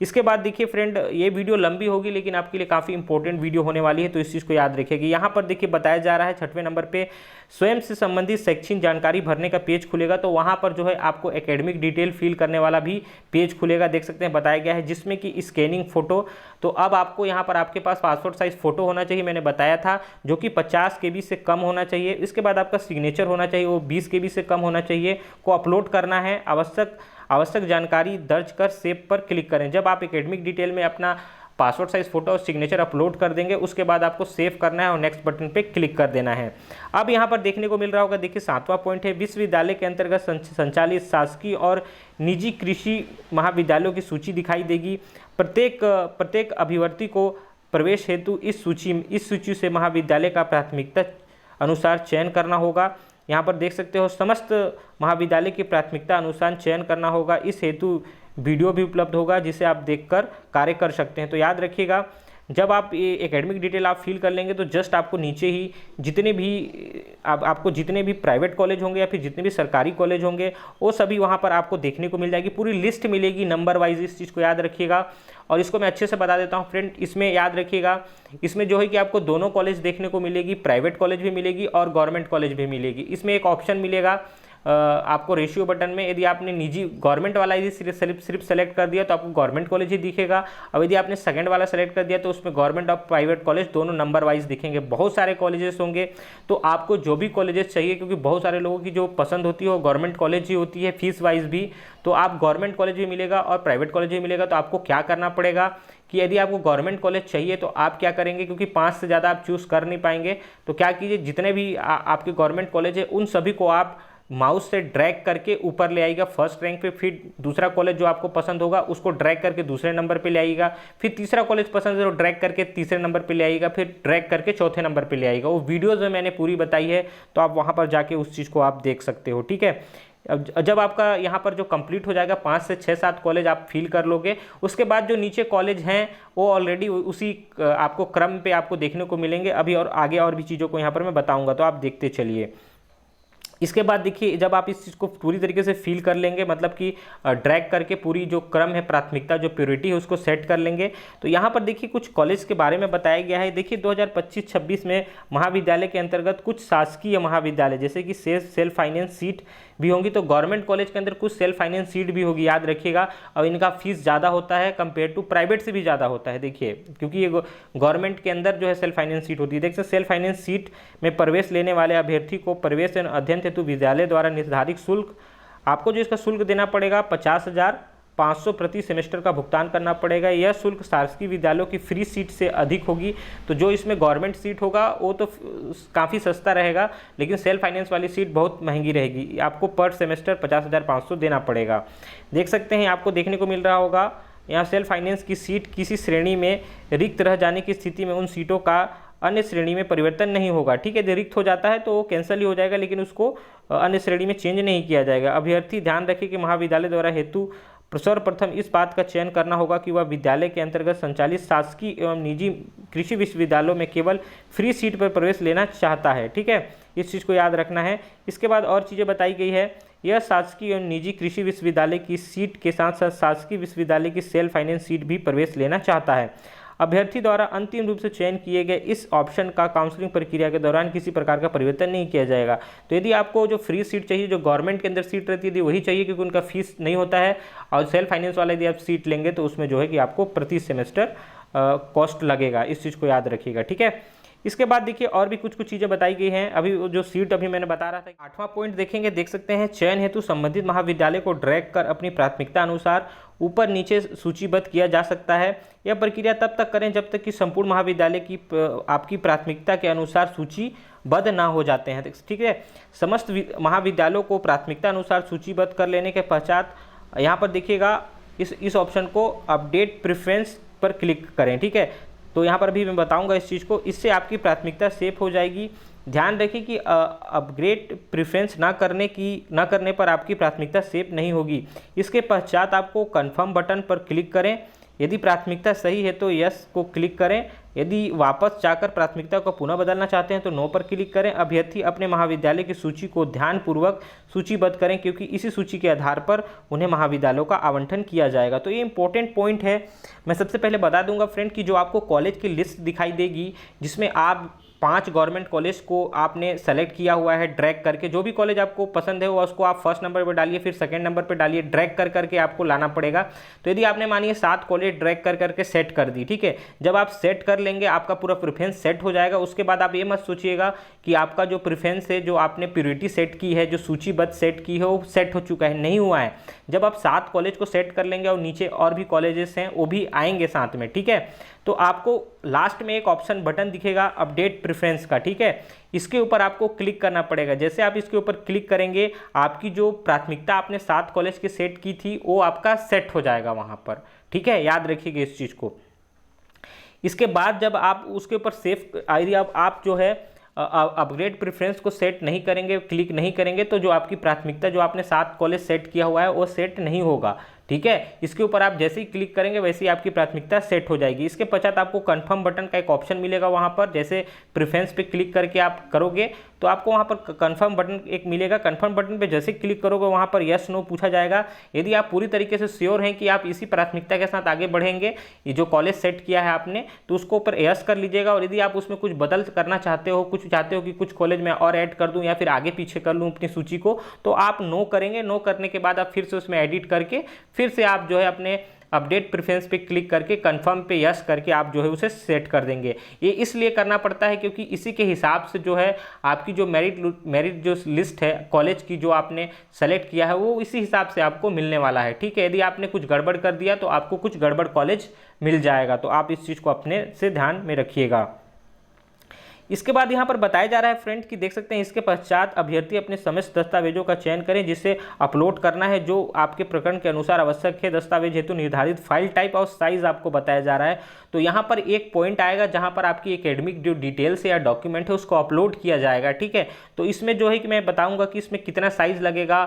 S1: इसके बाद देखिए फ्रेंड, ये वीडियो लंबी होगी लेकिन आपके लिए काफ़ी इंपॉर्टेंट वीडियो होने वाली है, तो इस चीज़ को याद रखिएगा। यहाँ पर देखिए बताया जा रहा है 6वें नंबर पे स्वयं से संबंधित शैक्षणिक जानकारी भरने का पेज खुलेगा। तो वहाँ पर जो है आपको एकेडमिक डिटेल फिल करने वाला भी पेज खुलेगा। देख सकते हैं बताया गया है, जिसमें कि स्कैनिंग फोटो। तो अब आपको यहाँ पर आपके पास पासपोर्ट साइज फोटो होना चाहिए, मैंने बताया था, जो कि 50 KB से कम होना चाहिए। इसके बाद आपका सिग्नेचर होना चाहिए, वो 20 KB से कम होना चाहिए, को अपलोड करना है। आवश्यक जानकारी दर्ज कर सेव पर क्लिक करें। जब आप एकेडमिक डिटेल में अपना पासपोर्ट साइज फोटो और सिग्नेचर अपलोड कर देंगे, उसके बाद आपको सेव करना है और नेक्स्ट बटन पे क्लिक कर देना है। अब यहाँ पर देखने को मिल रहा होगा, देखिए 7वां पॉइंट है, विश्वविद्यालय के अंतर्गत संचालित शासकीय और निजी कृषि महाविद्यालयों की सूची दिखाई देगी। प्रत्येक अभ्यर्थी को प्रवेश हेतु इस सूची से महाविद्यालय का प्राथमिकता अनुसार चयन करना होगा। यहाँ पर देख सकते हो, समस्त महाविद्यालय की प्राथमिकता अनुसार चयन करना होगा। इस हेतु वीडियो भी उपलब्ध होगा जिसे आप देखकर कार्य कर सकते हैं। तो याद रखिएगा, जब आप ये एकेडमिक डिटेल आप फिल कर लेंगे तो जस्ट आपको नीचे ही जितने भी प्राइवेट कॉलेज होंगे या फिर जितने भी सरकारी कॉलेज होंगे, वो सभी वहाँ पर आपको देखने को मिल जाएगी, पूरी लिस्ट मिलेगी नंबर वाइज। इस चीज़ को याद रखिएगा। और इसको मैं अच्छे से बता देता हूँ फ्रेंड, इसमें याद रखिएगा, इसमें जो है कि आपको दोनों कॉलेज देखने को मिलेगी, प्राइवेट कॉलेज भी मिलेगी और गवर्नमेंट कॉलेज भी मिलेगी। इसमें एक ऑप्शन मिलेगा आपको रेशियो बटन में, यदि आपने निजी गवर्नमेंट वाला यदि सिर्फ सेलेक्ट कर दिया तो आपको गवर्नमेंट कॉलेज ही दिखेगा, और यदि आपने सेकंड वाला सेलेक्ट कर दिया तो उसमें गवर्नमेंट और प्राइवेट कॉलेज दोनों नंबर वाइज दिखेंगे। बहुत सारे कॉलेजेस होंगे, तो आपको जो भी कॉलेजेस चाहिए, क्योंकि बहुत सारे लोगों की जो पसंद होती है वो गवर्नमेंट कॉलेज ही होती है, फीस वाइज भी। तो आप गवर्नमेंट कॉलेज भी मिलेगा और प्राइवेट कॉलेज भी मिलेगा। तो आपको क्या करना पड़ेगा कि यदि आपको गवर्नमेंट कॉलेज चाहिए तो आप क्या करेंगे, क्योंकि 5 से ज़्यादा आप चूज़ कर नहीं पाएंगे, तो क्या कीजिए, जितने भी आपके गवर्नमेंट कॉलेज है उन सभी को आप माउस से ड्रैग करके ऊपर ले आएगा फर्स्ट रैंक पे। फिर दूसरा कॉलेज जो आपको पसंद होगा उसको ड्रैग करके दूसरे नंबर पे ले आएगा। फिर तीसरा कॉलेज पसंद है तो ड्रैग करके तीसरे नंबर पे ले आएगा। फिर ड्रैग करके चौथे नंबर पे ले आएगा। वो वीडियोज़ में मैंने पूरी बताई है, तो आप वहाँ पर जाके उस चीज़ को आप देख सकते हो। ठीक है, अब जब आपका यहाँ पर जो कंप्लीट हो जाएगा, 5 से 6-7 कॉलेज आप फिल कर लोगे, उसके बाद जो नीचे कॉलेज हैं वो ऑलरेडी उसी आपको क्रम पे आपको देखने को मिलेंगे। अभी और आगे और भी चीज़ों को यहाँ पर मैं बताऊँगा, तो आप देखते चलिए। इसके बाद देखिए जब आप इस चीज़ को पूरी तरीके से फील कर लेंगे, मतलब कि ड्रैग करके पूरी जो क्रम है, प्राथमिकता जो प्योरिटी है उसको सेट कर लेंगे, तो यहाँ पर देखिए कुछ कॉलेज के बारे में बताया गया है। देखिए 2025-26 में महाविद्यालय के अंतर्गत कुछ शासकीय महाविद्यालय जैसे कि सेल्फ फाइनेंस सीट भी होंगी, तो गवर्नमेंट कॉलेज के अंदर कुछ सेल्फ फाइनेंस सीट भी होगी, याद रखिएगा। और इनका फीस ज़्यादा होता है कंपेयर टू प्राइवेट से भी ज़्यादा होता है, देखिए क्योंकि ये गवर्नमेंट के अंदर जो है सेल्फ फाइनेंस सीट होती है। देखिए सेल्फ फाइनेंस सीट में प्रवेश लेने वाले अभ्यर्थी को प्रवेश एवं अध्ययन हेतु विद्यालय द्वारा निर्धारित शुल्क, आपको जो इसका शुल्क देना पड़ेगा 50,500 प्रति सेमेस्टर का भुगतान करना पड़ेगा। यह शुल्क शासकीय विद्यालयों की फ्री सीट से अधिक होगी। तो जो इसमें गवर्नमेंट सीट होगा वो तो काफ़ी सस्ता रहेगा, लेकिन सेल्फ फाइनेंस वाली सीट बहुत महंगी रहेगी, आपको पर सेमेस्टर 50,500 देना पड़ेगा। देख सकते हैं, आपको देखने को मिल रहा होगा यहाँ सेल्फ फाइनेंस की सीट किसी श्रेणी में रिक्त रह जाने की स्थिति में उन सीटों का अन्य श्रेणी में परिवर्तन नहीं होगा। ठीक है, यदि रिक्त हो जाता है तो वो कैंसिल ही हो जाएगा, लेकिन उसको अन्य श्रेणी में चेंज नहीं किया जाएगा। अभ्यर्थी ध्यान रखें कि महाविद्यालय द्वारा हेतु सर्वप्रथम इस बात का चयन करना होगा कि वह विद्यालय के अंतर्गत संचालित शासकीय एवं निजी कृषि विश्वविद्यालयों में केवल फ्री सीट पर प्रवेश लेना चाहता है। ठीक है, इस चीज़ को याद रखना है। इसके बाद और चीज़ें बताई गई है, यह शासकीय एवं निजी कृषि विश्वविद्यालय की सीट के साथ साथ शासकीय विश्वविद्यालय की सेल्फ फाइनेंस सीट भी प्रवेश लेना चाहता है। अभ्यर्थी द्वारा अंतिम रूप से चयन किए गए इस ऑप्शन का काउंसलिंग प्रक्रिया के दौरान किसी प्रकार का परिवर्तन नहीं किया जाएगा। तो यदि आपको जो फ्री सीट चाहिए, जो गवर्नमेंट के अंदर सीट रहती है, यदि वही चाहिए क्योंकि उनका फीस नहीं होता है, और सेल्फ फाइनेंस वाला यदि आप सीट लेंगे तो उसमें जो है कि आपको प्रति सेमेस्टर कॉस्ट लगेगा। इस चीज़ को याद रखिएगा। ठीक है, इसके बाद देखिए और भी कुछ चीज़ें बताई गई हैं। अभी जो सीट अभी मैंने बता रहा था, 8वां पॉइंट देखेंगे, देख सकते हैं, चयन हेतु संबंधित महाविद्यालय को ड्रैग कर अपनी प्राथमिकता अनुसार ऊपर नीचे सूचीबद्ध किया जा सकता है। यह प्रक्रिया तब तक करें जब तक कि संपूर्ण महाविद्यालय की आपकी प्राथमिकता के अनुसार सूचीबद्ध ना हो जाते हैं। ठीक है, समस्त महाविद्यालयों को प्राथमिकता अनुसार सूचीबद्ध कर लेने के पश्चात यहाँ पर देखिएगा इस ऑप्शन को अपडेट प्रेफरेंस पर क्लिक करें। ठीक है, तो यहाँ पर भी मैं बताऊंगा इस चीज़ को, इससे आपकी प्राथमिकता सेव हो जाएगी। ध्यान रखिए कि अपग्रेड प्रेफरेंस ना करने पर आपकी प्राथमिकता सेव नहीं होगी। इसके पश्चात आपको कंफर्म बटन पर क्लिक करें। यदि प्राथमिकता सही है तो यस को क्लिक करें। यदि वापस जाकर प्राथमिकता को पुनः बदलना चाहते हैं तो नो पर क्लिक करें। अभ्यर्थी अपने महाविद्यालय की सूची को ध्यानपूर्वक सूचीबद्ध करें क्योंकि इसी सूची के आधार पर उन्हें महाविद्यालयों का आवंटन किया जाएगा। तो ये इंपॉर्टेंट पॉइंट है। मैं सबसे पहले बता दूंगा फ्रेंड कि जो आपको कॉलेज की लिस्ट दिखाई देगी जिसमें आप 5 गवर्नमेंट कॉलेज को आपने सेलेक्ट किया हुआ है ड्रैग करके, जो भी कॉलेज आपको पसंद है वो उसको आप फर्स्ट नंबर पर डालिए, फिर सेकंड नंबर पर डालिए, ड्रैग कर करके आपको लाना पड़ेगा। तो यदि आपने मानिए 7 कॉलेज ड्रैग कर करके सेट कर दी, ठीक है, जब आप सेट कर लेंगे आपका पूरा प्रेफरेंस सेट हो जाएगा। उसके बाद आप ये मत सोचिएगा कि आपका जो प्रेफरेंस है, जो आपने प्योरिटी सेट की है, जो सूचीबद्ध सेट की है वो सेट हो चुका है, नहीं हुआ है। जब आप 7 कॉलेज को सेट कर लेंगे और नीचे और भी कॉलेजेस हैं वो भी आएंगे साथ में, ठीक है, तो आपको लास्ट में एक ऑप्शन बटन दिखेगा अपडेट प्रेफरेंस का, ठीक है, इसके ऊपर आपको क्लिक करना पड़ेगा। जैसे आप इसके ऊपर क्लिक करेंगे आपकी जो प्राथमिकता आपने 7 कॉलेज की सेट की थी वो आपका सेट हो जाएगा वहां पर, ठीक है, याद रखिएगा इस चीज को। इसके बाद जब आप उसके ऊपर सेव यदि आप जो है अपग्रेड प्रेफरेंस को सेट नहीं करेंगे, क्लिक नहीं करेंगे, तो जो आपकी प्राथमिकता जो आपने 7 कॉलेज सेट किया हुआ है वो सेट नहीं होगा, ठीक है। इसके ऊपर आप जैसे ही क्लिक करेंगे वैसे ही आपकी प्राथमिकता सेट हो जाएगी। इसके पश्चात आपको कंफर्म बटन का एक ऑप्शन मिलेगा वहां पर, जैसे प्रेफरेंस पे क्लिक करके आप करोगे तो आपको वहां पर कंफर्म बटन एक मिलेगा। कंफर्म बटन पे जैसे क्लिक करोगे वहां पर यस नो पूछा जाएगा। यदि आप पूरी तरीके से श्योर हैं कि आप इसी प्राथमिकता के साथ आगे बढ़ेंगे, ये जो कॉलेज सेट किया है आपने, तो उसको ऊपर यस कर लीजिएगा। और यदि आप उसमें कुछ बदल करना चाहते हो, कुछ चाहते हो कि कुछ कॉलेज में और ऐड कर दूं या फिर आगे पीछे कर लूं अपनी सूची को, तो आप नो करेंगे। नो करने के बाद आप फिर से उसमें एडिट करके फिर से आप जो है अपने अपडेट प्रेफरेंस पे क्लिक करके कंफर्म पे यस करके आप जो है उसे सेट कर देंगे। ये इसलिए करना पड़ता है क्योंकि इसी के हिसाब से जो है आपकी जो मेरिट जो लिस्ट है कॉलेज की जो आपने सेलेक्ट किया है वो इसी हिसाब से आपको मिलने वाला है, ठीक है। यदि आपने कुछ गड़बड़ कर दिया तो आपको कुछ गड़बड़ कॉलेज मिल जाएगा, तो आप इस चीज़ को अपने से ध्यान में रखिएगा। इसके बाद यहाँ पर बताया जा रहा है फ्रेंड कि देख सकते हैं इसके पश्चात अभ्यर्थी अपने समस्त दस्तावेजों का चयन करें जिसे अपलोड करना है, जो आपके प्रकरण के अनुसार आवश्यक है। दस्तावेज हेतु निर्धारित फाइल टाइप और साइज आपको बताया जा रहा है। तो यहाँ पर एक पॉइंट आएगा जहाँ पर आपकी एकेडमिक जो डिटेल्स या डॉक्यूमेंट है उसको अपलोड किया जाएगा, ठीक है। तो इसमें जो है कि मैं बताऊँगा कि इसमें कितना साइज लगेगा,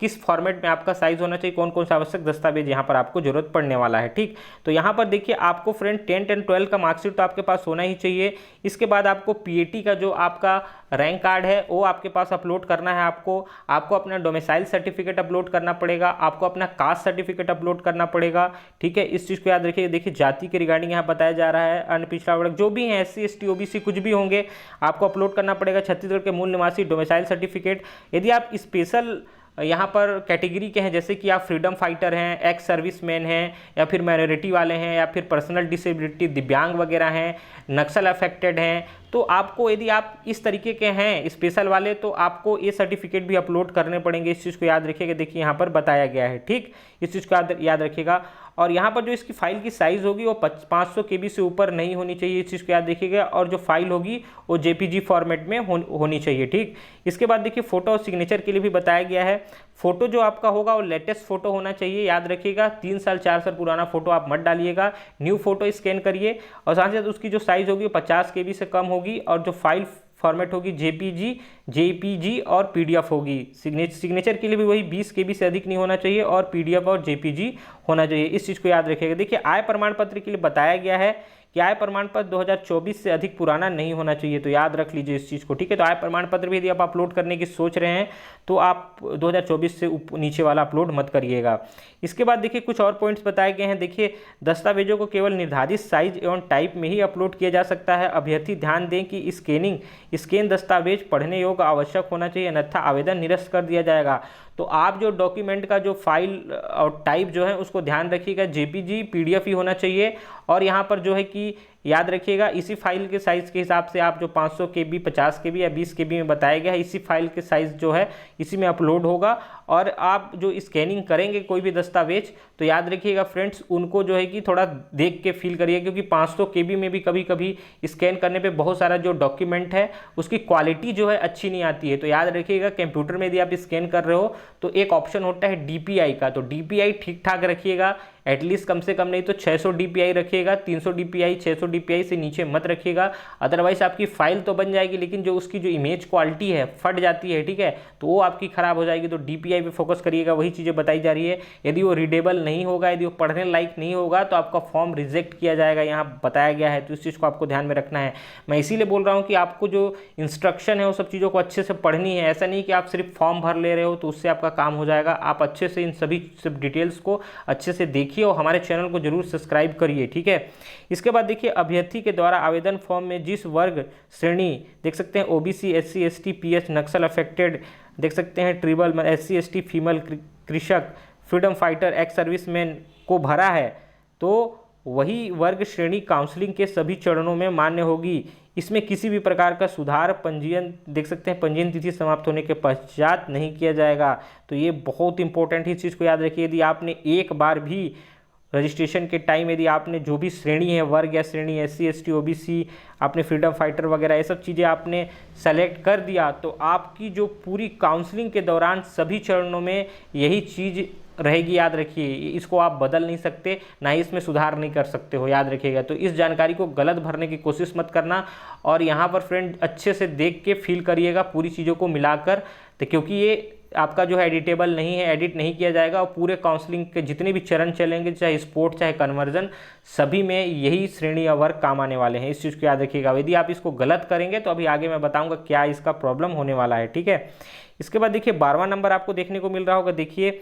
S1: किस फॉर्मेट में आपका साइज होना चाहिए, कौन कौन सा आवश्यक दस्तावेज यहाँ पर आपको जरूरत पड़ने वाला है। ठीक, तो यहाँ पर देखिए आपको फ्रेंड 10th एंड 12th का मार्कशीट तो आपके पास होना ही चाहिए। इसके बाद आपको पीएटी का जो आपका रैंक कार्ड है वो आपके पास अपलोड करना है। आपको अपना डोमिसाइल सर्टिफिकेट अपलोड करना पड़ेगा, आपको अपना कास्ट सर्टिफिकेट अपलोड करना पड़ेगा। ठीक है, इस चीज़ को याद रखिए। देखिए जाति के रिगार्डिंग यहाँ बताया जा रहा है, अन्य पिछड़ा वर्ग जो भी है, SC ST OBC कुछ भी होंगे आपको अपलोड करना पड़ेगा। छत्तीसगढ़ के मूल निवासी डोमिसाइल सर्टिफिकेट। यदि आप स्पेशल यहाँ पर कैटेगरी के हैं, जैसे कि आप फ्रीडम फाइटर हैं, एक्स सर्विसमैन हैं, या फिर माइनॉरिटी वाले हैं, या फिर पर्सनल डिसेबिलिटी दिव्यांग वगैरह हैं, नक्सल अफेक्टेड हैं, तो आपको यदि आप इस तरीके के हैं स्पेशल वाले तो आपको ये सर्टिफिकेट भी अपलोड करने पड़ेंगे। इस चीज़ को याद रखिएगा। देखिए यहाँ पर बताया गया है। ठीक, इस चीज़ को याद रखिएगा। और यहाँ पर जो इसकी फाइल की साइज़ होगी वो 500 KB से ऊपर नहीं होनी चाहिए, इस चीज़ को याद रखिएगा। और जो फाइल होगी वो JPG फॉर्मेट में होनी चाहिए। ठीक, इसके बाद देखिए फ़ोटो और सिग्नेचर के लिए भी बताया गया है। फोटो जो आपका होगा वो लेटेस्ट फोटो होना चाहिए, याद रखिएगा। 3 साल 4 साल पुराना फोटो आप मत डालिएगा, न्यू फोटो स्कैन करिए। और साथ ही साथ उसकी जो साइज़ होगी 50 KB से कम होगी, और जो फाइल फॉर्मेट होगी JPG और PDF होगी। सिग्नेचर के लिए भी वही 20 KB से अधिक नहीं होना चाहिए, और PDF और JPG होना चाहिए। इस चीज़ को याद रखिएगा। देखिए आय प्रमाण पत्र के लिए बताया गया है कि आय प्रमाण पत्र 2024 से अधिक पुराना नहीं होना चाहिए, तो याद रख लीजिए इस चीज़ को। ठीक है, तो आय प्रमाण पत्र भी यदि आप अपलोड करने की सोच रहे हैं तो आप 2024 से नीचे वाला अपलोड मत करिएगा। इसके बाद देखिए कुछ और पॉइंट्स बताए गए हैं। देखिए दस्तावेजों को केवल निर्धारित साइज एवं टाइप में ही अपलोड किया जा सकता है। अभ्यर्थी ध्यान दें कि स्कैन दस्तावेज पढ़ने योग्य आवश्यक होना चाहिए, अन्यथा आवेदन निरस्त कर दिया जाएगा। तो आप जो डॉक्यूमेंट का जो फाइल और टाइप जो है उसको ध्यान रखिएगा, JPG PDF ही होना चाहिए। और यहाँ पर जो है कि याद रखिएगा इसी फाइल के साइज़ के हिसाब से आप जो 500 KB 50 KB या 20 KB में बताया गया है, इसी फाइल के साइज़ जो है इसी में अपलोड होगा। और आप जो स्कैनिंग करेंगे कोई भी दस्तावेज तो याद रखिएगा फ्रेंड्स, उनको जो है कि थोड़ा देख के फील करिए, क्योंकि 500 KB में भी कभी कभी स्कैन करने पे बहुत सारा जो डॉक्यूमेंट है उसकी क्वालिटी जो है अच्छी नहीं आती है। तो याद रखिएगा कंप्यूटर में यदि आप स्कैन कर रहे हो तो एक ऑप्शन होता है DPI का, तो DPI ठीक ठाक रखिएगा, एटलीस्ट कम से कम नहीं तो 600 DPI रखिएगा। 300 DPI 600 DPI से नीचे मत रखिएगा, अदरवाइज आपकी फाइल तो बन जाएगी लेकिन जो उसकी जो इमेज क्वालिटी है फट जाती है। ठीक है, तो वो आपकी ख़राब हो जाएगी। तो DPI पे फोकस करिएगा, वही चीज़ें बताई जा रही है। यदि वो रीडेबल नहीं होगा, यदि वो पढ़ने लायक नहीं होगा तो आपका फॉर्म रिजेक्ट किया जाएगा, यहाँ बताया गया है। तो इस चीज़ को आपको ध्यान में रखना है। मैं इसीलिए बोल रहा हूँ कि आपको जो इंस्ट्रक्शन है वो सब चीज़ों को अच्छे से पढ़नी है। ऐसा नहीं कि आप सिर्फ फॉर्म भर ले रहे हो तो उससे आपका काम हो जाएगा। आप अच्छे से इन सभी सब डिटेल्स को अच्छे से देखिए और हमारे चैनल को जरूर सब्सक्राइब करिए। ठीक है, इसके बाद देखिए अभ्यर्थी के द्वारा आवेदन फॉर्म में जिस वर्ग श्रेणी देख सकते हैं OBC SC ST PH नक्सल अफेक्टेड देख सकते हैं, ट्रिबल SC ST फीमेल कृषक फ्रीडम फाइटर एक्स सर्विसमैन को भरा है तो वही वर्ग श्रेणी काउंसलिंग के सभी चरणों में मान्य होगी। इसमें किसी भी प्रकार का सुधार पंजीयन देख सकते हैं पंजीयन तिथि समाप्त होने के पश्चात नहीं किया जाएगा। तो ये बहुत इंपॉर्टेंट है, इस चीज़ को याद रखिए। यदि आपने एक बार भी रजिस्ट्रेशन के टाइम यदि आपने जो भी श्रेणी है वर्ग या श्रेणी SC ST OBC आपने फ्रीडम फाइटर वगैरह ये सब चीज़ें आपने सेलेक्ट कर दिया तो आपकी जो पूरी काउंसलिंग के दौरान सभी चरणों में यही चीज़ रहेगी। याद रखिए, इसको आप बदल नहीं सकते, ना ही इसमें सुधार नहीं कर सकते हो, याद रखिएगा। तो इस जानकारी को गलत भरने की कोशिश मत करना। और यहाँ पर फ्रेंड अच्छे से देख के फील करिएगा पूरी चीज़ों को मिलाकर, तो क्योंकि ये आपका जो है एडिटेबल नहीं है, एडिट नहीं किया जाएगा। और पूरे काउंसलिंग के जितने भी चरण चलेंगे, चाहे स्पोर्ट चाहे कन्वर्जन, सभी में यही श्रेणी या वर्ग काम आने वाले हैं। इस चीज़ को याद रखिएगा। यदि आप इसको गलत करेंगे तो अभी आगे मैं बताऊंगा क्या इसका प्रॉब्लम होने वाला है। ठीक है, इसके बाद देखिए 12वां नंबर आपको देखने को मिल रहा होगा। देखिए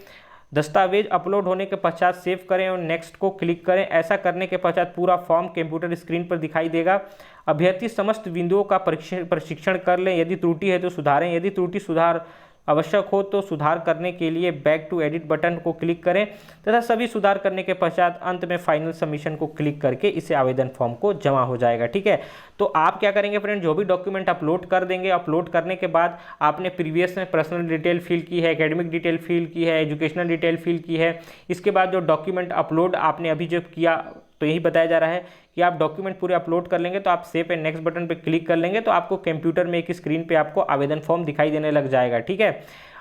S1: दस्तावेज अपलोड होने के पश्चात सेव करें और नेक्स्ट को क्लिक करें। ऐसा करने के पश्चात पूरा फॉर्म कंप्यूटर स्क्रीन पर दिखाई देगा। अभ्यर्थी समस्त बिंदुओं का परीक्षण कर लें, यदि त्रुटि है तो सुधारें, यदि त्रुटि सुधार आवश्यक हो तो सुधार करने के लिए बैक टू एडिट बटन को क्लिक करें तथा सभी सुधार करने के पश्चात अंत में फाइनल सबमिशन को क्लिक करके इसे आवेदन फॉर्म को जमा हो जाएगा। ठीक है, तो आप क्या करेंगे फ्रेंड, जो भी डॉक्यूमेंट अपलोड कर देंगे, अपलोड करने के बाद आपने प्रीवियस में पर्सनल डिटेल फिल की है, एकेडमिक डिटेल फिल की है, एजुकेशनल डिटेल फिल की है, इसके बाद जो डॉक्यूमेंट अपलोड आपने अभी जब किया तो यही बताया जा रहा है कि आप डॉक्यूमेंट पूरे अपलोड कर लेंगे तो आप सेव एंड नेक्स्ट बटन पे क्लिक कर लेंगे तो आपको कंप्यूटर में एक स्क्रीन पे आपको आवेदन फॉर्म दिखाई देने लग जाएगा। ठीक है,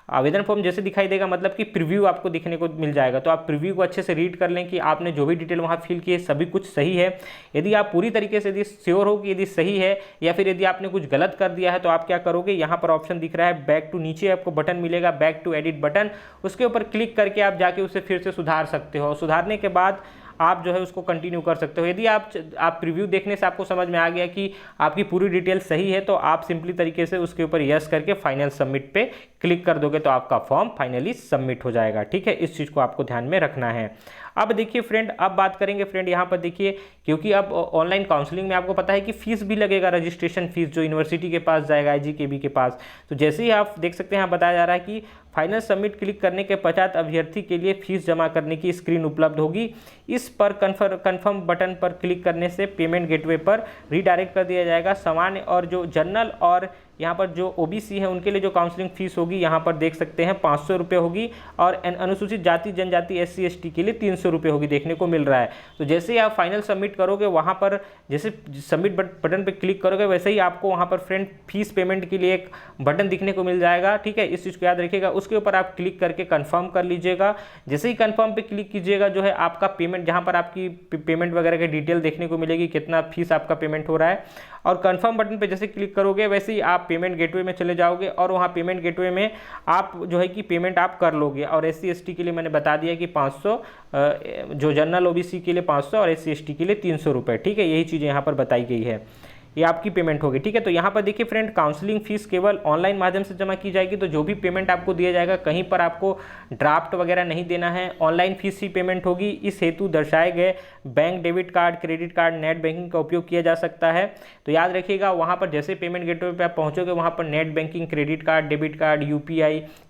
S1: आवेदन फॉर्म जैसे दिखाई देगा मतलब कि प्रीव्यू आपको दिखने को मिल जाएगा। तो आप प्रीव्यू को अच्छे से रीड कर लें कि आपने जो भी डिटेल वहाँ फिल की है सभी कुछ सही है। यदि आप पूरी तरीके से यदि श्योर हो कि यदि सही है या फिर यदि आपने कुछ गलत कर दिया है तो आप क्या करोगे, यहाँ पर ऑप्शन दिख रहा है बैक टू, नीचे आपको बटन मिलेगा बैक टू एडिट बटन, उसके ऊपर क्लिक करके आप जाके उसे फिर से सुधार सकते हो। सुधारने के बाद आप जो है उसको कंटिन्यू कर सकते हो। यदि आप प्रीव्यू देखने से आपको समझ में आ गया कि आपकी पूरी डिटेल सही है तो आप सिंपली तरीके से उसके ऊपर यस करके फाइनल सबमिट पे क्लिक कर दोगे तो आपका फॉर्म फाइनली सबमिट हो जाएगा। ठीक है, इस चीज़ को आपको ध्यान में रखना है। अब देखिए फ्रेंड, अब बात करेंगे फ्रेंड यहाँ पर देखिए, क्योंकि अब ऑनलाइन काउंसलिंग में आपको पता है कि फीस भी लगेगा, रजिस्ट्रेशन फीस जो यूनिवर्सिटी के पास जाएगा, आईजीकेबी के पास। तो जैसे ही आप देख सकते हैं यहाँ बताया जा रहा है कि फाइनल सबमिट क्लिक करने के पश्चात अभ्यर्थी के लिए फीस जमा करने की स्क्रीन उपलब्ध होगी। इस पर कन्फर्म बटन पर क्लिक करने से पेमेंट गेटवे पर रीडायरेक्ट कर दिया जाएगा। सामान्य और जो जनरल और यहाँ पर जो ओबीसी है उनके लिए जो काउंसलिंग फीस होगी यहाँ पर देख सकते हैं 500 रुपये होगी, और अनुसूचित जाति जनजाति SC ST के लिए 300 रुपये होगी, देखने को मिल रहा है। तो जैसे ही आप फाइनल सबमिट करोगे वहाँ पर जैसे सबमिट बटन पर क्लिक करोगे वैसे ही आपको वहाँ पर फ्रेंड फीस पेमेंट के लिए एक बटन दिखने को मिल जाएगा। ठीक है, इस चीज़ को याद रखिएगा। उसके ऊपर आप क्लिक करके कन्फर्म कर लीजिएगा। जैसे ही कन्फर्म पे क्लिक कीजिएगा जो है आपका पेमेंट, जहाँ पर आपकी पेमेंट वगैरह की डिटेल देखने को मिलेगी, कितना फीस आपका पेमेंट हो रहा है। और कन्फर्म बटन पे जैसे क्लिक करोगे वैसे ही आप पेमेंट गेटवे में चले जाओगे और वहाँ पेमेंट गेटवे में आप जो है कि पेमेंट आप कर लोगे। और SC ST के लिए मैंने बता दिया कि 500, जो जनरल OBC के लिए 500 और SC ST के लिए 300 रुपये। ठीक है, यही चीज़ें यहाँ पर बताई गई है, ये आपकी पेमेंट होगी। ठीक है, तो यहाँ पर देखिए फ्रेंड, काउंसलिंग फीस केवल ऑनलाइन माध्यम से जमा की जाएगी। तो जो भी पेमेंट आपको दिया जाएगा कहीं पर आपको ड्राफ्ट वगैरह नहीं देना है, ऑनलाइन फीस ही पेमेंट होगी। इस हेतु दर्शाए गए bank, debit card, credit card, net banking का उपयोग किया जा सकता है। तो याद रखिएगा, वहाँ पर जैसे पेमेंट गेटवे पे आप पहुँचोगे वहाँ पर net banking, credit card, debit card,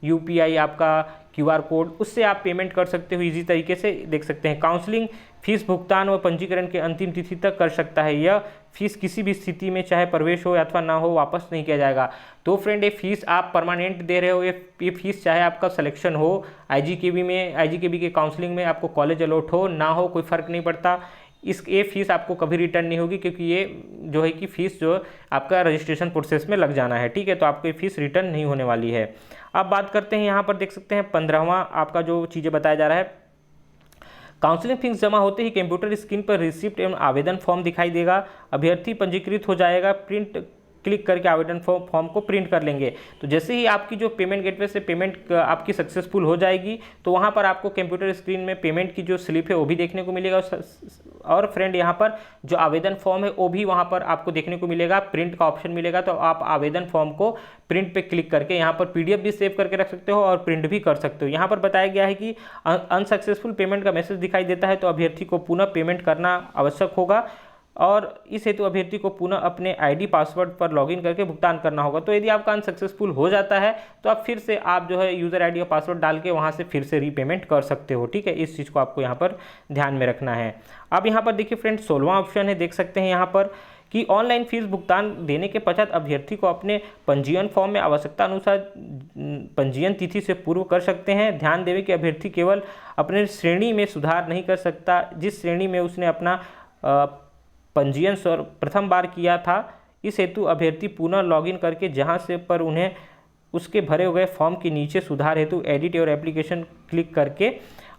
S1: UPI आपका QR कोड, उससे आप पेमेंट कर सकते हो ईजी तरीके से। देख सकते हैं काउंसलिंग फीस भुगतान व पंजीकरण के अंतिम तिथि तक कर सकता है। यह फीस किसी भी स्थिति में चाहे प्रवेश हो अथवा ना हो वापस नहीं किया जाएगा। तो फ्रेंड, ये फीस आप परमानेंट दे रहे हो, ये फीस चाहे आपका सिलेक्शन हो आईजीकेबी में, आईजीकेबी के काउंसलिंग में आपको कॉलेज अलॉट हो ना हो, कोई फर्क नहीं पड़ता। ये फीस आपको कभी रिटर्न नहीं होगी, क्योंकि ये जो है कि फीस जो आपका रजिस्ट्रेशन प्रोसेस में लग जाना है। ठीक है, तो आपको ये फीस रिटर्न नहीं होने वाली है। अब बात करते हैं यहाँ पर देख सकते हैं 15वां आपका जो चीज़ें बताया जा रहा है। काउंसलिंग फीस जमा होते ही कंप्यूटर स्क्रीन पर रिसिप्ट एवं आवेदन फॉर्म दिखाई देगा। अभ्यर्थी पंजीकृत हो जाएगा, प्रिंट क्लिक करके आवेदन फॉर्म को प्रिंट कर लेंगे। तो जैसे ही आपकी जो पेमेंट गेटवे से पेमेंट आपकी सक्सेसफुल हो जाएगी तो वहाँ पर आपको कंप्यूटर स्क्रीन में पेमेंट की जो स्लिप है वो भी देखने को मिलेगा। और फ्रेंड, यहाँ पर जो आवेदन फॉर्म है वो भी वहाँ पर आपको देखने को मिलेगा, प्रिंट का ऑप्शन मिलेगा। तो आप आवेदन फॉर्म को प्रिंट पे क्लिक करके यहाँ पर PDF भी सेव करके रख सकते हो और प्रिंट भी कर सकते हो। यहाँ पर बताया गया है कि अनसक्सेसफुल पेमेंट का मैसेज दिखाई देता है तो अभ्यर्थी को पुनः पेमेंट करना आवश्यक होगा, और इस हेतु अभ्यर्थी को पुनः अपने ID पासवर्ड पर लॉगिन करके भुगतान करना होगा। तो यदि आपका अनसक्सेसफुल हो जाता है तो आप फिर से आप जो है यूज़र ID और पासवर्ड डाल के वहाँ से फिर से रीपेमेंट कर सकते हो। ठीक है, इस चीज़ को आपको यहाँ पर ध्यान में रखना है। अब यहाँ पर देखिए फ्रेंड, 16वां ऑप्शन है, देख सकते हैं यहाँ पर कि ऑनलाइन फीस भुगतान देने के पश्चात अभ्यर्थी को अपने पंजीयन फॉर्म में आवश्यकता अनुसार पंजीयन तिथि से पूर्व कर सकते हैं। ध्यान दें कि अभ्यर्थी केवल अपने श्रेणी में सुधार नहीं कर सकता जिस श्रेणी में उसने अपना पंजीयन प्रथम बार किया था। इस हेतु अभ्यर्थी पुनः लॉगिन करके जहां से पर उन्हें उसके भरे हुए फॉर्म के नीचे सुधार हेतु एडिट और एप्लीकेशन क्लिक करके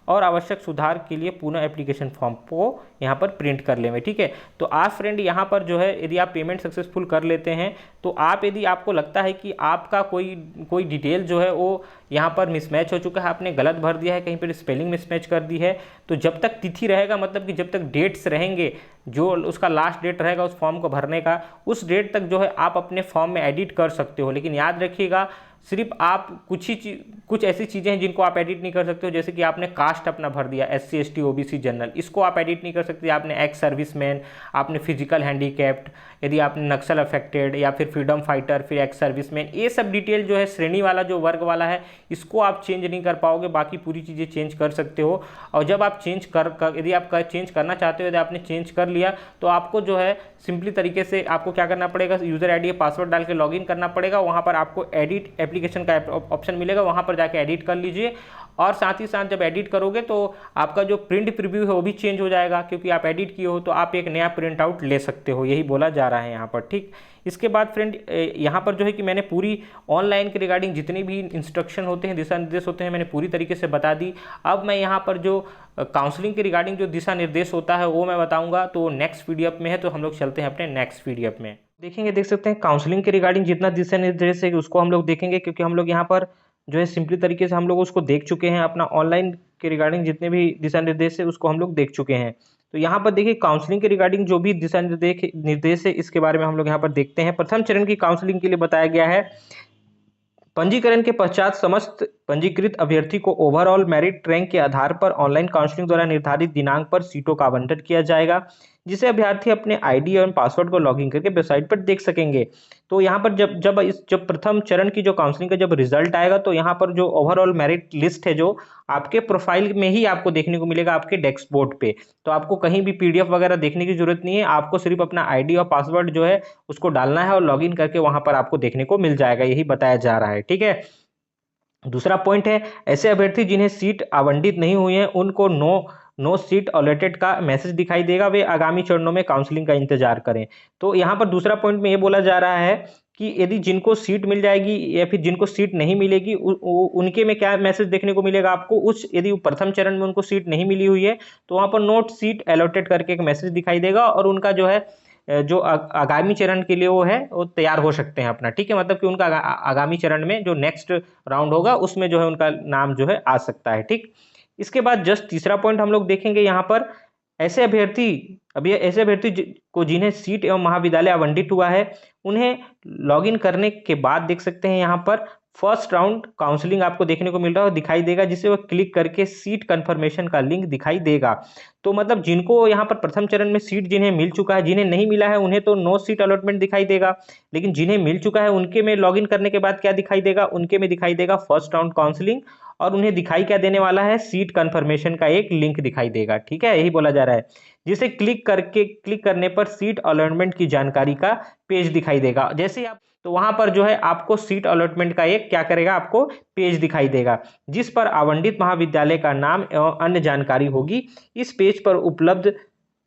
S1: और आवश्यक सुधार के लिए पुनः एप्लीकेशन फॉर्म को यहाँ पर प्रिंट कर लेंगे। ठीक है, तो आप फ्रेंड यहाँ पर जो है यदि आप पेमेंट सक्सेसफुल कर लेते हैं तो आप, यदि आपको लगता है कि आपका कोई डिटेल जो है वो यहाँ पर मिसमैच हो चुका है, आपने गलत भर दिया है, कहीं पर स्पेलिंग मिसमैच कर दी है, तो जब तक तिथि रहेगा, मतलब कि जब तक डेट्स रहेंगे, जो उसका लास्ट डेट रहेगा उस फॉर्म को भरने का, उस डेट तक जो है आप अपने फॉर्म में एडिट कर सकते हो। लेकिन याद रखिएगा, सिर्फ आप कुछ ऐसी चीज़ें हैं जिनको आप एडिट नहीं कर सकते हो, जैसे कि आपने कास्ट अपना भर दिया SC ST OBC जनरल, इसको आप एडिट नहीं कर सकते। आपने एक्स सर्विसमैन, आपने फिजिकल हैंडीकैप्ड, यदि आपने नक्सल अफेक्टेड या फिर फ्रीडम फाइटर, फिर एक्स सर्विसमैन, ये सब डिटेल जो है श्रेणी वाला जो वर्ग वाला है इसको आप चेंज नहीं कर पाओगे, बाकी पूरी चीज़ें चेंज कर सकते हो। और जब आप यदि आप चेंज करना चाहते हो, यदि आपने चेंज कर लिया तो आपको जो है सिंपली तरीके से आपको क्या करना पड़ेगा, यूज़र ID पासवर्ड डाल के लॉगिन करना पड़ेगा। वहाँ पर आपको एडिट एप्लीकेशन का ऑप्शन मिलेगा, वहाँ पर जाके एडिट कर लीजिए और साथ ही साथ जब एडिट करोगे तो आपका जो प्रिंट प्रीव्यू है वो भी चेंज हो जाएगा, क्योंकि आप एडिट किए हो तो आप एक नया प्रिंट आउट ले सकते हो, यही बोला जा रहा है यहाँ पर। ठीक, इसके बाद फ्रेंड यहाँ पर जो है कि मैंने पूरी ऑनलाइन के रिगार्डिंग जितनी भी इंस्ट्रक्शन होते हैं, दिशा निर्देश होते हैं, मैंने पूरी तरीके से बता दी। अब मैं यहाँ पर जो काउंसलिंग के रिगार्डिंग जो दिशा निर्देश होता है वो मैं बताऊंगा, तो नेक्स्ट पीडीएफ में है, तो हम लोग चलते हैं अपने नेक्स्ट पीडीएफ में। देखेंगे, देख सकते हैं काउंसलिंग के रिगार्डिंग जितना दिशा निर्देश है उसको हम लोग देखेंगे, क्योंकि हम लोग यहाँ पर जो है सिंपली तरीके से हम लोग उसको देख चुके हैं। अपना ऑनलाइन के रिगार्डिंग जितने भी दिशा निर्देश है उसको हम लोग देख चुके हैं। तो यहाँ पर देखिए काउंसलिंग के रिगार्डिंग जो भी दिशा निर्देश है इसके बारे में हम लोग यहाँ पर देखते हैं। प्रथम चरण की काउंसलिंग के लिए बताया गया है, पंजीकरण के पश्चात समस्त पंजीकृत अभ्यर्थी को ओवरऑल मेरिट रैंक के आधार पर ऑनलाइन काउंसलिंग द्वारा निर्धारित दिनांक पर सीटों का आवंटन किया जाएगा, जिसे अभ्यर्थी अपने आईडी एवं पासवर्ड को लॉगिन करके वेबसाइट पर देख सकेंगे। तो यहाँ पर जब प्रथम चरण की जो काउंसलिंग का जब रिजल्ट आएगा तो यहाँ पर जो ओवरऑल मेरिट लिस्ट है जो आपके प्रोफाइल में ही आपको देखने को मिलेगा, आपके डैशबोर्ड पे। तो आपको कहीं भी पीडीएफ वगैरह देखने की जरूरत नहीं है, आपको सिर्फ अपना आईडी और पासवर्ड जो है उसको डालना है और लॉगिन करके वहां पर आपको देखने को मिल जाएगा, यही बताया जा रहा है। ठीक है, दूसरा पॉइंट है, ऐसे अभ्यर्थी जिन्हें सीट आवंटित नहीं हुई है उनको नो सीट अलॉटेड का मैसेज दिखाई देगा, वे आगामी चरणों में काउंसलिंग का इंतजार करें। तो यहाँ पर दूसरा पॉइंट में ये बोला जा रहा है कि यदि जिनको सीट मिल जाएगी या फिर जिनको सीट नहीं मिलेगी उनके में क्या मैसेज देखने को मिलेगा आपको, उस यदि प्रथम चरण में उनको सीट नहीं मिली हुई है तो वहाँ पर नोट सीट अलॉटेड करके एक मैसेज दिखाई देगा, और उनका जो है जो आगामी चरण के लिए वो है वो तैयार हो सकते हैं अपना। ठीक है, मतलब कि उनका आगामी चरण में जो नेक्स्ट राउंड होगा उसमें जो है उनका नाम जो है आ सकता है। ठीक, इसके बाद जस्ट तीसरा पॉइंट हम लोग देखेंगे यहाँ पर, ऐसे अभ्यर्थी को जिन्हें सीट एवं महाविद्यालय आवंटित हुआ है उन्हें लॉगिन करने के बाद देख सकते हैं यहाँ पर फर्स्ट राउंड काउंसलिंग आपको देखने को मिल रहा है, दिखाई देगा, जिसे वो क्लिक करके सीट कंफर्मेशन का लिंक दिखाई देगा। तो मतलब जिनको यहाँ पर प्रथम चरण में सीट जिन्हें मिल चुका है, जिन्हें नहीं मिला है उन्हें तो नो सीट अलॉटमेंट दिखाई देगा, लेकिन जिन्हें मिल चुका है उनके में लॉगिन करने के बाद क्या दिखाई देगा, उनके में दिखाई देगा फर्स्ट राउंड काउंसलिंग, और उन्हें दिखाई क्या देने वाला है, सीट कंफर्मेशन का एक लिंक दिखाई देगा। ठीक है, यही बोला जा रहा है, जिसे क्लिक करने पर सीट अलॉटमेंट की जानकारी का पेज दिखाई देगा। जैसे आप तो वहां पर जो है आपको सीट अलॉटमेंट का एक क्या करेगा, आपको पेज दिखाई देगा, जिस पर आवंटित महाविद्यालय का नाम एवं अन्य जानकारी होगी। इस पेज पर उपलब्ध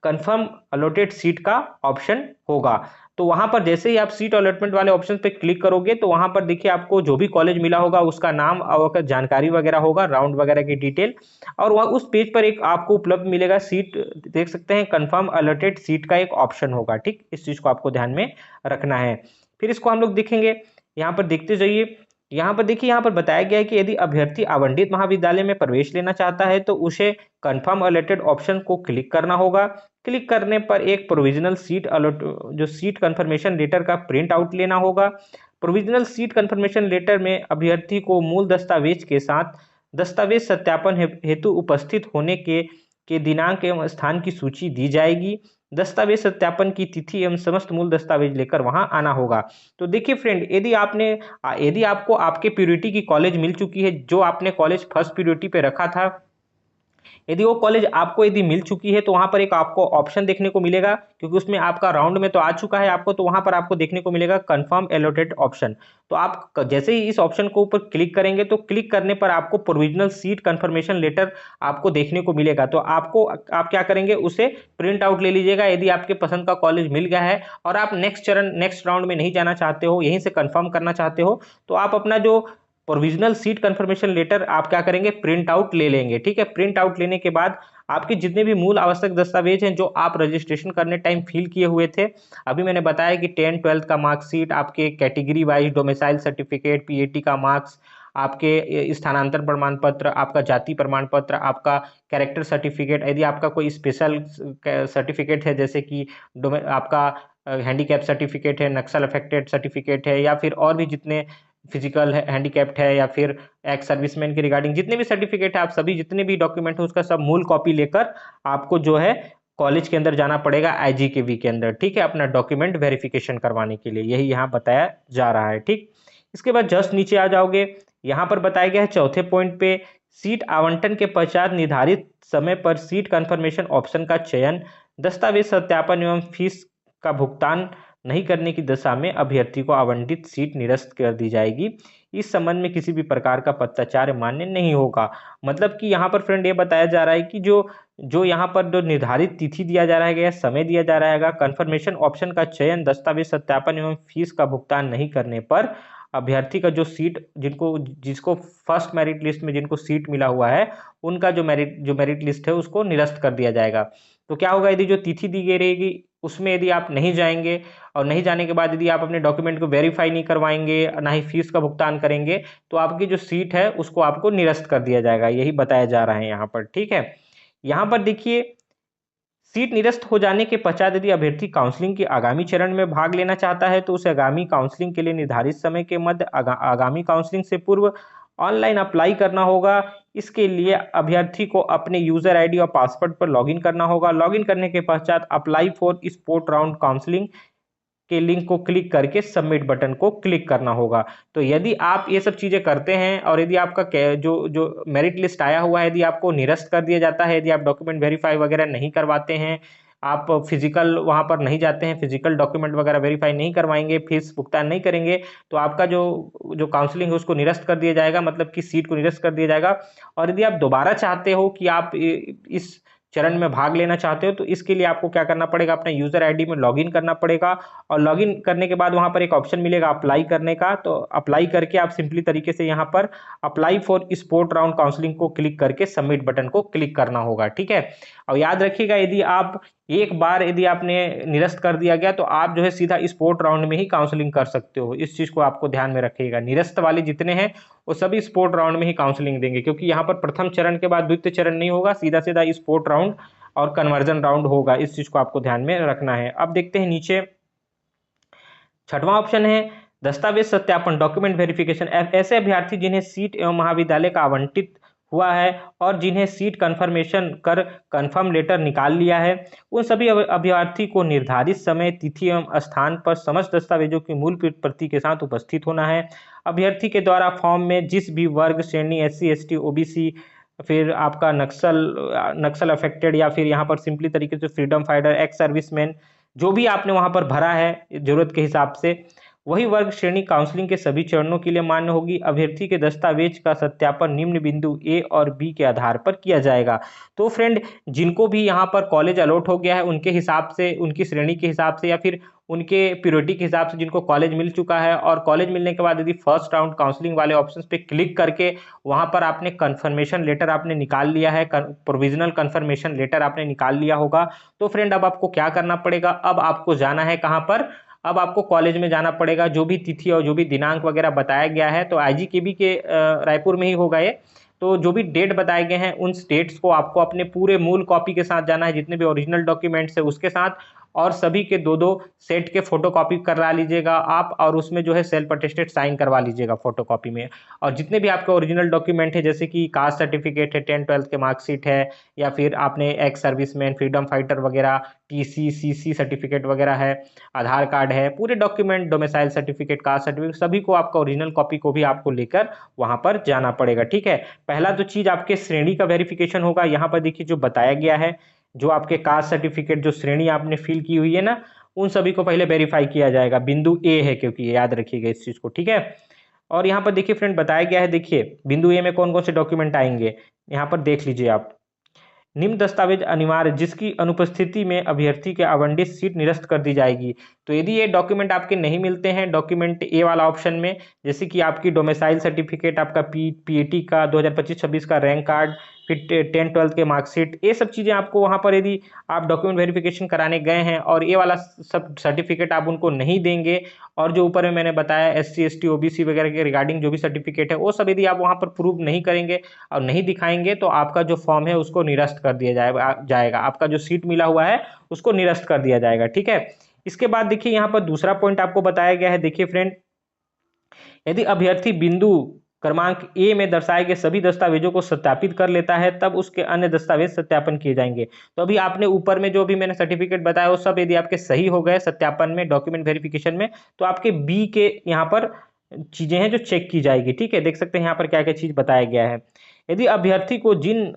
S1: कंफर्म अलॉटेड सीट का ऑप्शन होगा। तो वहां पर जैसे ही आप सीट अलॉटमेंट वाले ऑप्शन पे क्लिक करोगे तो वहां पर देखिए आपको जो भी कॉलेज मिला होगा उसका नाम और जानकारी वगैरह होगा, राउंड वगैरह की डिटेल, और वह उस पेज पर एक आपको उपलब्ध मिलेगा सीट, देख सकते हैं कंफर्म अलॉटेड सीट का एक ऑप्शन होगा। ठीक, इस चीज को आपको ध्यान में रखना है। फिर इसको हम लोग देखेंगे, यहाँ पर देखते जाइए, यहाँ पर देखिए, यहाँ पर बताया गया है कि यदि अभ्यर्थी आवंटित महाविद्यालय में प्रवेश लेना चाहता है तो उसे कंफर्म अलॉटेड ऑप्शन को क्लिक करना होगा। क्लिक करने पर एक प्रोविजनल सीट अलॉट जो सीट कंफर्मेशन लेटर का प्रिंट आउट लेना होगा। प्रोविजनल सीट कंफर्मेशन लेटर में अभ्यर्थी को मूल दस्तावेज के साथ दस्तावेज सत्यापन हेतु उपस्थित होने के दिनांक एवं स्थान की सूची दी जाएगी। दस्तावेज सत्यापन की तिथि एवं समस्त मूल दस्तावेज लेकर वहां आना होगा। तो देखिए फ्रेंड, यदि आपको आपके प्योरिटी की कॉलेज मिल चुकी है, जो आपने कॉलेज फर्स्ट प्योरिटी पे रखा था, यदि वो कॉलेज आपको यदि मिल चुकी है तो वहां पर एक आपको ऑप्शन देखने को मिलेगा, क्योंकि उसमें आपका राउंड में तो आ चुका है आपको, तो वहां पर आपको देखने को मिलेगा कंफर्म अलॉटेड ऑप्शन। तो आप जैसे ही इस ऑप्शन को ऊपर क्लिक करेंगे तो क्लिक करने पर आपको प्रोविजनल सीट कंफर्मेशन लेटर आपको देखने को मिलेगा। तो आप क्या करेंगे, उसे प्रिंट आउट ले लीजिएगा यदि आपके पसंद का कॉलेज मिल गया है और आप नेक्स्ट राउंड में नहीं जाना चाहते हो, यहीं से कंफर्म करना चाहते हो, तो आप अपना जो प्रोविजनल सीट कंफर्मेशन लेटर आप क्या करेंगे, प्रिंट आउट ले लेंगे। ठीक है, प्रिंट आउट लेने के बाद आपके जितने भी मूल आवश्यक दस्तावेज हैं जो आप रजिस्ट्रेशन करने टाइम फिल किए हुए थे, अभी मैंने बताया कि 10-12 का मार्कशीट, आपके category wise domicile certificate, PAT का मार्क्स, आपके स्थानांतरण प्रमाण पत्र, आपका जाति प्रमाण पत्र, आपका कैरेक्टर सर्टिफिकेट, यदि आपका कोई स्पेशल सर्टिफिकेट है जैसे कि आपका हैंडीकैप सर्टिफिकेट है, नक्सल अफेक्टेड सर्टिफिकेट है, या फिर और भी जितने फिजिकल हैंडीकैप्ड है, या फिर एक्स सर्विसमैन के रिगार्डिंग जितने भी सर्टिफिकेट है, आप सभी जितने भी डॉक्यूमेंट है उसका सब मूल कॉपी लेकर आपको जो है कॉलेज के अंदर जाना पड़ेगा आईजीकेवी के अंदर। ठीक है, अपना डॉक्यूमेंट वेरिफिकेशन करवाने के लिए, यही यहाँ बताया जा रहा है। ठीक, इसके बाद जस्ट नीचे आ जाओगे, यहाँ पर बताया गया है चौथे पॉइंट पे, सीट आवंटन के पश्चात निर्धारित समय पर सीट कंफर्मेशन ऑप्शन का चयन, दस्तावेज सत्यापन एवं फीस का भुगतान नहीं करने की दशा में अभ्यर्थी को आवंटित सीट निरस्त कर दी जाएगी। इस संबंध में किसी भी प्रकार का पत्राचार मान्य नहीं होगा। मतलब कि यहाँ पर फ्रेंड ये बताया जा रहा है कि जो जो यहाँ पर जो निर्धारित तिथि दिया जा रहा है या समय दिया जा रहा है, कन्फर्मेशन ऑप्शन का चयन, दस्तावेज सत्यापन एवं फीस का भुगतान नहीं करने पर अभ्यर्थी का जो सीट जिसको फर्स्ट मेरिट लिस्ट में जिनको सीट मिला हुआ है, उनका जो मेरिट लिस्ट है उसको निरस्त कर दिया जाएगा। तो क्या होगा, यदि जो तिथि दी गई रहेगी उसमें यदि आप नहीं जाएंगे और नहीं जाने के बाद यदि आप अपने डॉक्यूमेंट को वेरीफाई नहीं करवाएंगे, ना ही फीस का भुगतान करेंगे, तो आपकी जो सीट है उसको आपको निरस्त कर दिया जाएगा। यही बताया जा रहा है यहाँ पर। ठीक है, यहाँ पर देखिए, सीट निरस्त हो जाने के पश्चात यदि अभ्यर्थी काउंसलिंग के आगामी चरण में भाग लेना चाहता है तो उसे आगामी काउंसलिंग के लिए निर्धारित समय के मध्य आगामी काउंसलिंग से पूर्व ऑनलाइन अप्लाई करना होगा। इसके लिए अभ्यर्थी को अपने यूजर आईडी और पासवर्ड पर लॉगिन करना होगा। लॉगिन करने के पश्चात apply for sport round counselling के लिंक को क्लिक करके सबमिट बटन को क्लिक करना होगा। तो यदि आप ये सब चीज़ें करते हैं और यदि आपका जो जो मेरिट लिस्ट आया हुआ है यदि आपको निरस्त कर दिया जाता है, यदि आप डॉक्यूमेंट वेरीफाई वगैरह नहीं करवाते हैं, आप फिजिकल वहाँ पर नहीं जाते हैं, फिजिकल डॉक्यूमेंट वगैरह वेरीफाई नहीं करवाएंगे, फीस भुगतान नहीं करेंगे, तो आपका जो जो काउंसलिंग है उसको निरस्त कर दिया जाएगा, मतलब कि सीट को निरस्त कर दिया जाएगा। और यदि आप दोबारा चाहते हो कि आप इस चरण में भाग लेना चाहते हो तो इसके लिए आपको क्या करना पड़ेगा, अपना यूजर आईडी में लॉगिन करना पड़ेगा। और लॉगिन करने के बाद वहां पर एक ऑप्शन मिलेगा अप्लाई करने का, तो अप्लाई करके आप सिंपली तरीके से यहाँ पर apply for sport round counselling को क्लिक करके सबमिट बटन को क्लिक करना होगा। ठीक है, और याद रखिएगा, यदि आप एक बार यदि आपने निरस्त कर दिया गया तो आप जो है सीधा स्पोर्ट राउंड में ही काउंसलिंग कर सकते हो। इस चीज को आपको ध्यान में रखिएगा, निरस्त वाले जितने हैं वो सभी स्पोर्ट राउंड में ही काउंसलिंग देंगे, क्योंकि यहाँ पर प्रथम चरण के बाद द्वितीय चरण नहीं होगा, सीधा सीधा स्पोर्ट राउंड और कन्वर्जन राउंड होगा। इस चीज को आपको ध्यान में रखना है। अब देखते हैं नीचे, छठवां ऑप्शन है दस्तावेज सत्यापन, डॉक्यूमेंट वेरिफिकेशन। ऐसे अभ्यर्थी जिन्हें सीट एवं महाविद्यालय का आवंटित हुआ है और जिन्हें सीट कंफर्मेशन कर कंफर्म लेटर निकाल लिया है, उन सभी अभ्यर्थी को निर्धारित समय, तिथि एवं स्थान पर समस्त दस्तावेजों की मूल प्रति के साथ उपस्थित होना है। अभ्यर्थी के द्वारा फॉर्म में जिस भी वर्ग श्रेणी, SC ST OBC, फिर आपका नक्सल अफेक्टेड, या फिर यहाँ पर सिंपली तरीके से फ्रीडम फाइटर, एक्स सर्विसमैन, जो भी आपने वहाँ पर भरा है जरूरत के हिसाब से, वही वर्ग श्रेणी काउंसलिंग के सभी चरणों के लिए मान्य होगी। अभ्यर्थी के दस्तावेज का सत्यापन निम्न बिंदु A और B के आधार पर किया जाएगा। तो फ्रेंड, जिनको भी यहाँ पर कॉलेज अलॉट हो गया है उनके हिसाब से, उनकी श्रेणी के हिसाब से या फिर उनके प्योरिटी के हिसाब से जिनको कॉलेज मिल चुका है, और कॉलेज मिलने के बाद यदि फर्स्ट राउंड काउंसलिंग वाले ऑप्शन पे क्लिक करके वहाँ पर आपने कन्फर्मेशन लेटर आपने निकाल लिया है, प्रोविजनल कन्फर्मेशन लेटर आपने निकाल लिया होगा, तो फ्रेंड अब आपको क्या करना पड़ेगा, अब आपको जाना है कहाँ पर, अब आपको कॉलेज में जाना पड़ेगा। जो भी तिथि और जो भी दिनांक वगैरह बताया गया है, तो IGKB के रायपुर में ही होगा ये, तो जो भी डेट बताए गए हैं उन डेट्स को आपको अपने पूरे मूल कॉपी के साथ जाना है, जितने भी ओरिजिनल डॉक्यूमेंट्स है उसके साथ, और सभी के दो दो सेट के फोटो कॉपी करवा लीजिएगा आप, और उसमें जो है सेल्फ अटेस्टेड साइन करवा लीजिएगा फोटो कॉपी में। और जितने भी आपके ओरिजिनल डॉक्यूमेंट है, जैसे कि कास्ट सर्टिफिकेट है, 10th-12th के मार्कशीट है, या फिर आपने एक्स सर्विसमैन, फ्रीडम फाइटर वगैरह, TC CC सर्टिफिकेट वगैरह है, आधार कार्ड है, पूरे document, domicile certificate, caste certificate, सभी को आपका ओरिजिनल कॉपी को भी आपको लेकर वहां पर जाना पड़ेगा। ठीक है, पहला तो चीज आपके श्रेणी का वेरिफिकेशन होगा। यहाँ पर देखिए जो बताया गया है, जो आपके कास्ट सर्टिफिकेट, जो श्रेणी आपने फिल की हुई है ना, उन सभी को पहले वेरीफाई किया जाएगा। बिंदु A है, क्योंकि याद रखिएगा इस चीज को। ठीक है, और यहाँ पर देखिए फ्रेंड बताया गया है, देखिए बिंदु A में कौन कौन से डॉक्यूमेंट आएंगे, यहाँ पर देख लीजिए आप। निम्न दस्तावेज अनिवार्य, जिसकी अनुपस्थिति में अभ्यर्थी के आवंटित सीट निरस्त कर दी जाएगी। तो यदि ये डॉक्यूमेंट आपके नहीं मिलते हैं, डॉक्यूमेंट A वाला ऑप्शन में, जैसे कि आपकी डोमिसाइल सर्टिफिकेट, आपका PAT का 2025-26 का रैंक कार्ड, फिर 10th-12th के मार्कशीट, ये सब चीज़ें आपको वहाँ पर यदि आप डॉक्यूमेंट वेरिफिकेशन कराने गए हैं और ये वाला सब सर्टिफिकेट आप उनको नहीं देंगे, और जो ऊपर में मैंने बताया SC ST OBC वगैरह के रिगार्डिंग जो भी सर्टिफिकेट है, वो सब यदि आप वहाँ पर प्रूव नहीं करेंगे और नहीं दिखाएंगे, तो आपका जो फॉर्म है उसको निरस्त कर दिया जाएगा, आपका जो सीट मिला हुआ है उसको निरस्त कर दिया जाएगा। ठीक है, इसके बाद देखिए यहाँ पर दूसरा पॉइंट आपको बताया गया है। देखिए फ्रेंड, यदि अभ्यर्थी बिंदु क्रमांक A में दर्शाए गए सभी दस्तावेजों को सत्यापित कर लेता है, तब उसके अन्य दस्तावेज सत्यापन किए जाएंगे। तो अभी आपने ऊपर में जो भी मैंने सर्टिफिकेट बताया वो सब यदि आपके सही हो गए सत्यापन में, डॉक्यूमेंट वेरिफिकेशन में, तो आपके B के यहाँ पर चीजें हैं जो चेक की जाएगी। ठीक है, देख सकते हैं यहाँ पर क्या क्या चीज बताया गया है। यदि अभ्यर्थी को जिन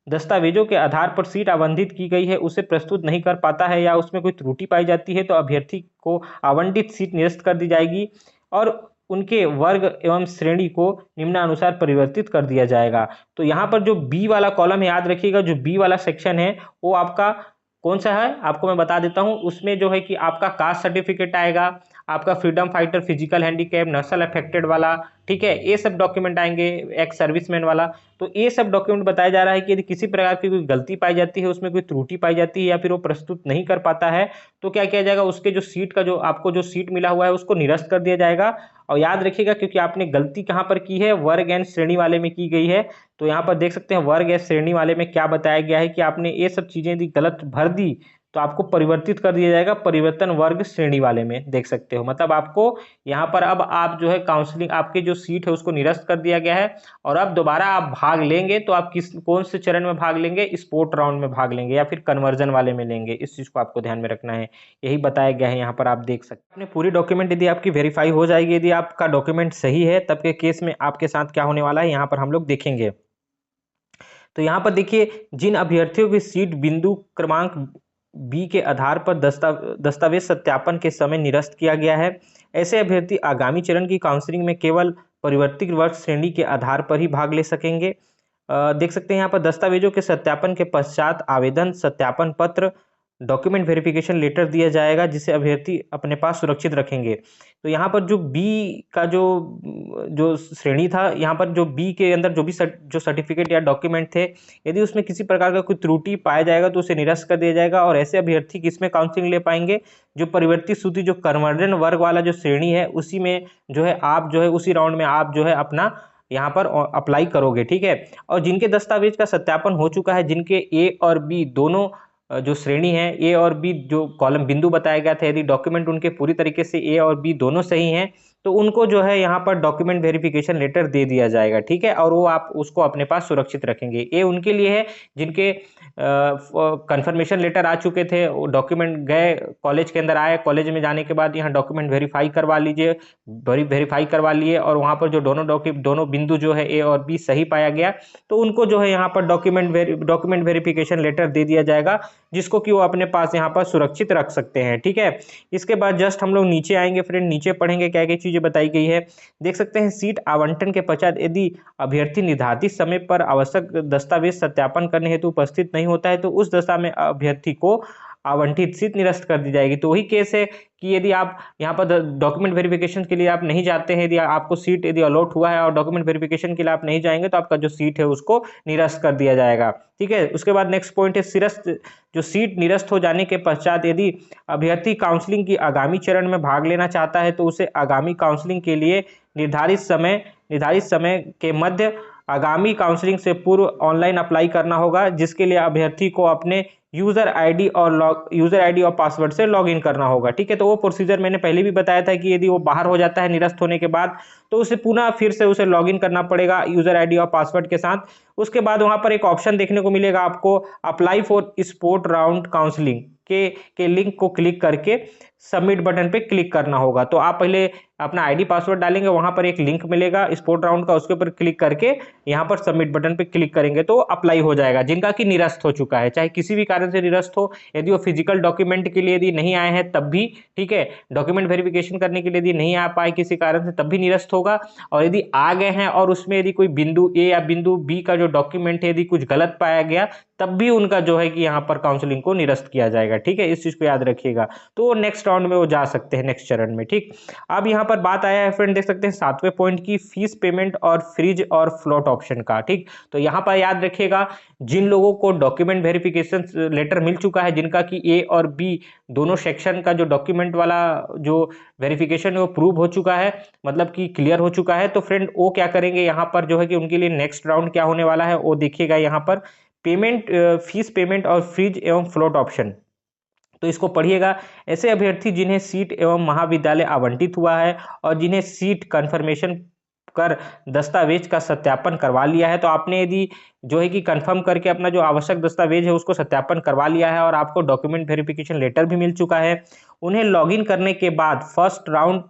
S1: दस्तावेजों के आधार पर सीट आवंटित की गई है उसे प्रस्तुत नहीं कर पाता है या उसमें कोई त्रुटि पाई जाती है तो अभ्यर्थी को आवंटित सीट निरस्त कर दी जाएगी और उनके वर्ग एवं श्रेणी को निम्नानुसार परिवर्तित कर दिया जाएगा। तो यहाँ पर जो बी वाला कॉलम है, याद रखिएगा, जो बी वाला सेक्शन है वो आपका कौन सा है आपको मैं बता देता हूँ। उसमें जो है कि आपका कास्ट सर्टिफिकेट आएगा, आपका फ्रीडम फाइटर, फिजिकल हैंडीकैप, नक्सल अफेक्टेड वाला, ठीक है, ये सब डॉक्यूमेंट आएंगे, एक्स सर्विसमैन वाला। तो ये सब डॉक्यूमेंट बताया जा रहा है कि यदि किसी प्रकार की कोई गलती पाई जाती है, उसमें कोई त्रुटि पाई जाती है या फिर वो प्रस्तुत नहीं कर पाता है तो क्या किया जाएगा, उसके जो सीट का जो आपको जो सीट मिला हुआ है उसको निरस्त कर दिया जाएगा। और याद रखिएगा क्योंकि आपने गलती कहाँ पर की है, वर्ग एंड श्रेणी वाले में की गई है। तो यहाँ पर देख सकते हैं वर्ग या श्रेणी वाले में क्या बताया गया है कि आपने ये सब चीजें यदि गलत भर दी तो आपको परिवर्तित कर दिया जाएगा परिवर्तन वर्ग श्रेणी वाले में, देख सकते हो। मतलब आपको यहाँ पर अब आप जो है काउंसलिंग, आपके जो सीट है उसको निरस्त कर दिया गया है और अब दोबारा आप भाग लेंगे तो आप कौन से चरण में भाग लेंगे, स्पोर्ट राउंड में भाग लेंगे या फिर कन्वर्जन वाले में लेंगे। इस चीज को आपको ध्यान में रखना है, यही बताया गया है यहाँ पर। आप देख सकते हैं अपने पूरी डॉक्यूमेंट यदि आपकी वेरीफाई हो जाएगी, यदि आपका डॉक्यूमेंट सही है, तब के केस में आपके साथ क्या होने वाला है यहाँ पर हम लोग देखेंगे। तो यहाँ पर देखिए, जिन अभ्यर्थियों की सीट बिंदु क्रमांक बी के आधार पर दस्तावेज सत्यापन के समय निरस्त किया गया है, ऐसे अभ्यर्थी आगामी चरण की काउंसलिंग में केवल परिवर्तित वर्ग श्रेणी के आधार पर ही भाग ले सकेंगे। देख सकते हैं यहाँ पर दस्तावेजों के सत्यापन के पश्चात आवेदन सत्यापन पत्र डॉक्यूमेंट वेरिफिकेशन लेटर दिया जाएगा जिसे अभ्यर्थी अपने पास सुरक्षित रखेंगे। तो यहाँ पर जो बी का जो जो श्रेणी था, यहाँ पर जो बी के अंदर जो भी जो सर्टिफिकेट या डॉक्यूमेंट थे, यदि उसमें किसी प्रकार का कोई त्रुटि पाया जाएगा तो उसे निरस्त कर दिया जाएगा और ऐसे अभ्यर्थी किसमें काउंसलिंग ले पाएंगे, जो परिवर्तित सूची जो कन्वर्जन वर्ग वाला जो श्रेणी है उसी में जो है आप जो है उसी राउंड में आप जो है अपना यहाँ पर अप्लाई करोगे, ठीक है। और जिनके दस्तावेज का सत्यापन हो चुका है, जिनके ए और बी दोनों जो श्रेणी है, ए और बी जो कॉलम बिंदु बताया गया था, यदि डॉक्यूमेंट उनके पूरी तरीके से ए और बी दोनों सही हैं तो उनको जो है यहाँ पर डॉक्यूमेंट वेरिफिकेशन लेटर दे दिया जाएगा, ठीक है। और वो आप उसको अपने पास सुरक्षित रखेंगे। ए उनके लिए है जिनके कंफर्मेशन लेटर आ चुके थे, वो डॉक्यूमेंट गए कॉलेज के अंदर आए, कॉलेज में जाने के बाद यहाँ डॉक्यूमेंट वेरीफाई करवा लीजिए, वेरीफाई करवा लिए और वहाँ पर जो दोनों बिंदु जो है ए और बी सही पाया गया तो उनको जो है यहाँ पर डॉक्यूमेंट वेरिफिकेशन लेटर दे दिया जाएगा जिसको कि वो अपने पास यहाँ पर सुरक्षित रख सकते हैं, ठीक है। इसके बाद जस्ट हम लोग नीचे आएंगे फ्रेंड, नीचे पढ़ेंगे क्या क्या चीजें बताई गई है। देख सकते हैं सीट आवंटन के पश्चात यदि अभ्यर्थी निर्धारित समय पर आवश्यक दस्तावेज सत्यापन करने हेतु उपस्थित नहीं होता है तो उस दशा में अभ्यर्थी को आवंटित सीट निरस्त कर दी जाएगी। तो वही केस है कि यदि आप यहाँ पर डॉक्यूमेंट वेरिफिकेशन के लिए आप नहीं जाते हैं, यदि आपको सीट यदि अलॉट हुआ है और डॉक्यूमेंट वेरिफिकेशन के लिए आप नहीं जाएंगे तो आपका जो सीट है उसको निरस्त कर दिया जाएगा, ठीक है। उसके बाद नेक्स्ट पॉइंट है जो सीट निरस्त हो जाने के पश्चात यदि अभ्यर्थी काउंसलिंग की आगामी चरण में भाग लेना चाहता है तो उसे आगामी काउंसलिंग के लिए निर्धारित समय के मध्य आगामी काउंसलिंग से पूर्व ऑनलाइन अप्लाई करना होगा, जिसके लिए अभ्यर्थी को अपने यूजर आईडी और पासवर्ड से लॉगिन करना होगा, ठीक है। तो वो प्रोसीजर मैंने पहले भी बताया था कि यदि वो बाहर हो जाता है निरस्त होने के बाद तो उसे पुनः फिर से उसे लॉगिन करना पड़ेगा यूजर आईडी और पासवर्ड के साथ। उसके बाद वहां पर एक ऑप्शन देखने को मिलेगा आपको, apply for sport round counselling के लिंक को क्लिक करके सबमिट बटन पे क्लिक करना होगा। तो आप पहले अपना आईडी पासवर्ड डालेंगे, वहां पर एक लिंक मिलेगा स्पोर्ट राउंड का, उसके ऊपर क्लिक करके यहाँ पर सबमिट बटन पे क्लिक करेंगे तो अप्लाई हो जाएगा। जिनका कि निरस्त हो चुका है, चाहे किसी भी कारण से निरस्त हो, यदि वो फिजिकल डॉक्यूमेंट के लिए यदि नहीं आए हैं तब भी, ठीक है, डॉक्यूमेंट वेरिफिकेशन करने के लिए यदि नहीं आ पाए किसी कारण से तब भी निरस्त होगा। और यदि आ गए हैं और उसमें यदि कोई बिंदु ए या बिंदु बी का जो डॉक्यूमेंट है यदि कुछ गलत पाया गया तब भी उनका जो है कि यहाँ पर काउंसलिंग को निरस्त किया जाएगा, ठीक है। इस चीज को याद रखिएगा। तो नेक्स्ट राउंड में वो जा सकते हैं, नेक्स्ट चरण में, ठीक। अब यहाँ पर बात आया है फ्रेंड, देख सकते हैं 7वें पॉइंट की फीस पेमेंट और फ्रीज और फ्लोट ऑप्शन का, ठीक। तो यहाँ पर याद रखिएगा जिन लोगों को डॉक्यूमेंट वेरिफिकेशन लेटर मिल चुका है, जिनका कि ए और बी दोनों सेक्शन का जो डॉक्यूमेंट वाला जो वेरिफिकेशन है वो प्रूव हो चुका है, मतलब कि क्लियर हो चुका है, तो फ्रेंड वो क्या करेंगे यहाँ पर जो है कि उनके लिए नेक्स्ट राउंड क्या होने वाला है वो देखिएगा यहाँ पर, फीस पेमेंट और फ्रीज एवं फ्लोट ऑप्शन। तो इसको पढ़िएगा। ऐसे अभ्यर्थी जिन्हें सीट एवं महाविद्यालय आवंटित हुआ है और जिन्हें सीट कंफर्मेशन कर दस्तावेज का सत्यापन करवा लिया है, तो आपने यदि जो है कि कंफर्म करके अपना जो आवश्यक दस्तावेज है उसको सत्यापन करवा लिया है और आपको डॉक्यूमेंट वेरिफिकेशन लेटर भी मिल चुका है, उन्हें लॉगिन करने के बाद फर्स्ट राउंड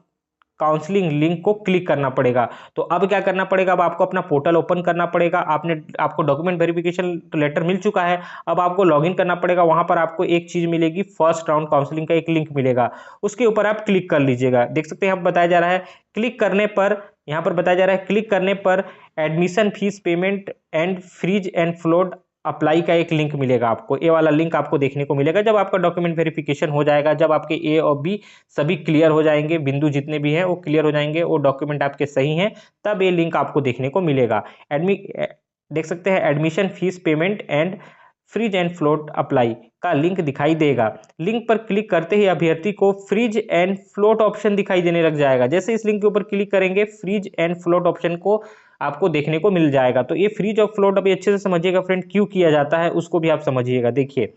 S1: काउंसलिंग लिंक को क्लिक करना पड़ेगा। तो अब क्या करना पड़ेगा, अब आपको अपना पोर्टल ओपन करना पड़ेगा। आपको डॉक्यूमेंट वेरिफिकेशन लेटर मिल चुका है, अब आपको लॉगिन करना पड़ेगा। वहां पर आपको एक चीज मिलेगी, फर्स्ट राउंड काउंसलिंग का एक लिंक मिलेगा, उसके ऊपर आप क्लिक कर लीजिएगा। देख सकते हैं, यहाँ बताया जा रहा है क्लिक करने पर, यहाँ पर बताया जा रहा है क्लिक करने पर admission fees payment and freeze and float apply का एक लिंक मिलेगा आपको। ये वाला लिंक आपको देखने को मिलेगा जब आपका डॉक्यूमेंट वेरिफिकेशन हो जाएगा, जब आपके ए और बी सभी क्लियर हो जाएंगे, बिंदु जितने भी हैं वो क्लियर हो जाएंगे, वो डॉक्यूमेंट आपके सही हैं, तब ये लिंक आपको देखने को मिलेगा। देख सकते हैं admission fees payment and freeze and float apply का लिंक दिखाई देगा। लिंक पर क्लिक करते ही अभ्यर्थी को फ्रीज एंड फ्लोट ऑप्शन दिखाई देने लग जाएगा। जैसे इस लिंक के ऊपर क्लिक करेंगे, फ्रीज एंड फ्लोट ऑप्शन को आपको देखने को मिल जाएगा। तो ये फ्रीज और फ्लोट अभी अच्छे से समझिएगा फ्रेंड, क्यों किया जाता है उसको भी आप समझिएगा। देखिए,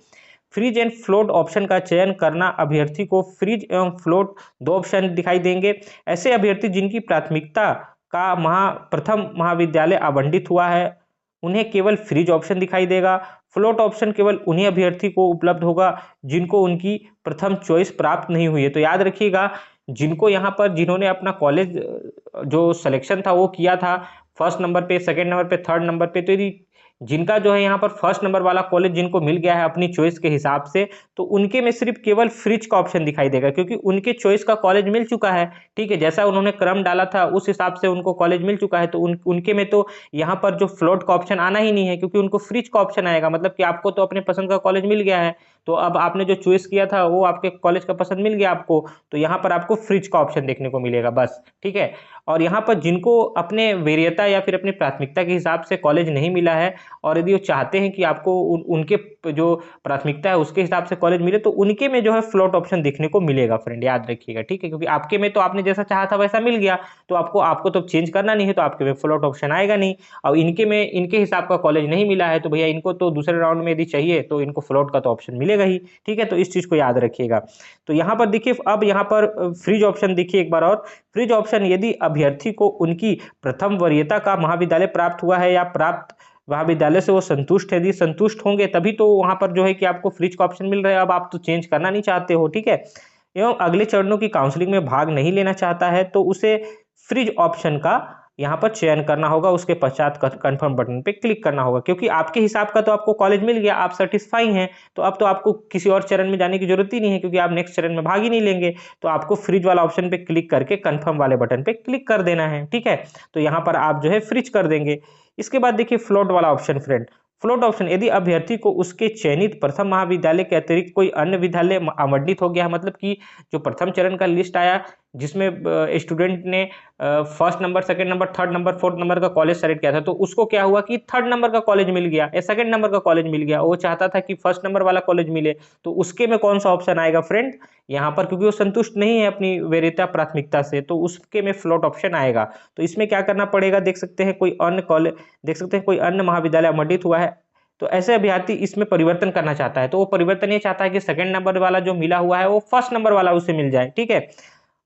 S1: फ्रीज एंड फ्लोट ऑप्शन का चयन करना, अभ्यर्थी को फ्रीज एवं फ्लोट दो ऑप्शन दिखाई देंगे। ऐसे अभ्यर्थी जिनकी प्राथमिकता का प्रथम महाविद्यालय आवंटित हुआ है, उन्हें केवल फ्रीज ऑप्शन दिखाई देगा। फ्लोट ऑप्शन केवल उन्हीं अभ्यर्थी को उपलब्ध होगा जिनको उनकी प्रथम चॉइस प्राप्त नहीं हुई है। तो याद रखिएगा, जिनको यहाँ पर जिन्होंने अपना कॉलेज जो सिलेक्शन था वो किया था फर्स्ट नंबर पे, सेकंड नंबर पे, थर्ड नंबर पे, तो यदि जिनका जो है यहाँ पर फर्स्ट नंबर वाला कॉलेज जिनको मिल गया है अपनी चॉइस के हिसाब से, तो उनके में सिर्फ केवल फ्रिज का ऑप्शन दिखाई देगा, क्योंकि उनके चॉइस का कॉलेज मिल चुका है। ठीक है, जैसा उन्होंने क्रम डाला था उस हिसाब से उनको कॉलेज मिल चुका है, तो उनके में तो यहाँ पर जो फ्लोट का ऑप्शन आना ही नहीं है, क्योंकि उनको फ्रिज का ऑप्शन आएगा। मतलब कि आपको तो अपने पसंद का कॉलेज मिल गया है, तो अब आपने जो चॉइस किया था वो आपके कॉलेज का पसंद मिल गया आपको, तो यहाँ पर आपको फ्रिज का ऑप्शन देखने को मिलेगा बस। ठीक है, और यहाँ पर जिनको अपने वरीयता या फिर अपनी प्राथमिकता के हिसाब से कॉलेज नहीं मिला है, और यदि वो चाहते हैं कि आपको उनके जो प्राथमिकता है उसके हिसाब से कॉलेज मिले, तो उनके में जो है फ्लोट ऑप्शन देखने को मिलेगा फ्रेंड, याद रखिएगा। ठीक है, क्योंकि आपके में तो आपने जैसा चाहा था वैसा मिल गया, तो आपको तो चेंज करना नहीं है, तो आपके में फ्लोट ऑप्शन आएगा नहीं। और इनके में इनके हिसाब का कॉलेज नहीं मिला है, तो भैया इनको तो दूसरे राउंड में यदि चाहिए तो इनको फ्लोट का तो ऑप्शन मिलेगा ही। ठीक है, तो इस चीज को याद रखिएगा। तो यहाँ पर देखिए, अब यहाँ पर फ्रिज ऑप्शन देखिए एक बार और। फ्रिज ऑप्शन, यदि अभ्यर्थी को उनकी प्रथम वरीयता का महाविद्यालय प्राप्त हुआ है या प्राप्त महाविद्यालय से वो संतुष्ट है, यदि संतुष्ट होंगे तभी तो वहां पर जो है कि आपको फ्रिज का ऑप्शन मिल रहा है। अब आप तो चेंज करना नहीं चाहते हो। ठीक है, एवं अगले चरणों की काउंसलिंग में भाग नहीं लेना चाहता है, तो उसे फ्रिज ऑप्शन का यहाँ पर चयन करना होगा, उसके पश्चात कंफर्म बटन पे क्लिक करना होगा, क्योंकि आपके हिसाब का तो आपको कॉलेज मिल गया, आप सेटिस्फाई हैं, तो अब तो आपको किसी और चरण में जाने की जरूरत ही नहीं है, क्योंकि आप नेक्स्ट चरण में भाग ही नहीं लेंगे। तो आपको फ्रिज वाला ऑप्शन पे क्लिक करके कंफर्म वाले बटन पे क्लिक कर देना है। ठीक है, तो यहाँ पर आप जो है फ्रिज कर देंगे। इसके बाद देखिए फ्लोट वाला ऑप्शन फ्रेंड। फ्लोट ऑप्शन, यदि अभ्यर्थी को उसके चयनित प्रथम महाविद्यालय के अतिरिक्त कोई अन्य विद्यालय आवंटित हो गया, मतलब कि जो प्रथम चरण का लिस्ट आया जिसमें स्टूडेंट ने first number, second number, third number, fourth number का कॉलेज सेलेक्ट किया था, तो उसको क्या हुआ कि थर्ड नंबर का कॉलेज मिल गया या सेकंड नंबर का कॉलेज मिल गया, वो चाहता था कि फर्स्ट नंबर वाला कॉलेज मिले, तो उसके में कौन सा ऑप्शन आएगा फ्रेंड यहाँ पर, क्योंकि वो संतुष्ट नहीं है अपनी वरीयता प्राथमिकता से, तो उसके में फ्लोट ऑप्शन आएगा। तो इसमें क्या करना पड़ेगा, देख सकते हैं कोई अन्य कॉलेज, देख सकते हैं कोई अन्य महाविद्यालय आवंटित हुआ है, तो ऐसे अभ्यर्थी इसमें परिवर्तन करना चाहता है, तो वो परिवर्तन ये चाहता है कि सेकंड नंबर वाला जो मिला हुआ है वो फर्स्ट नंबर वाला उसे मिल जाए। ठीक है,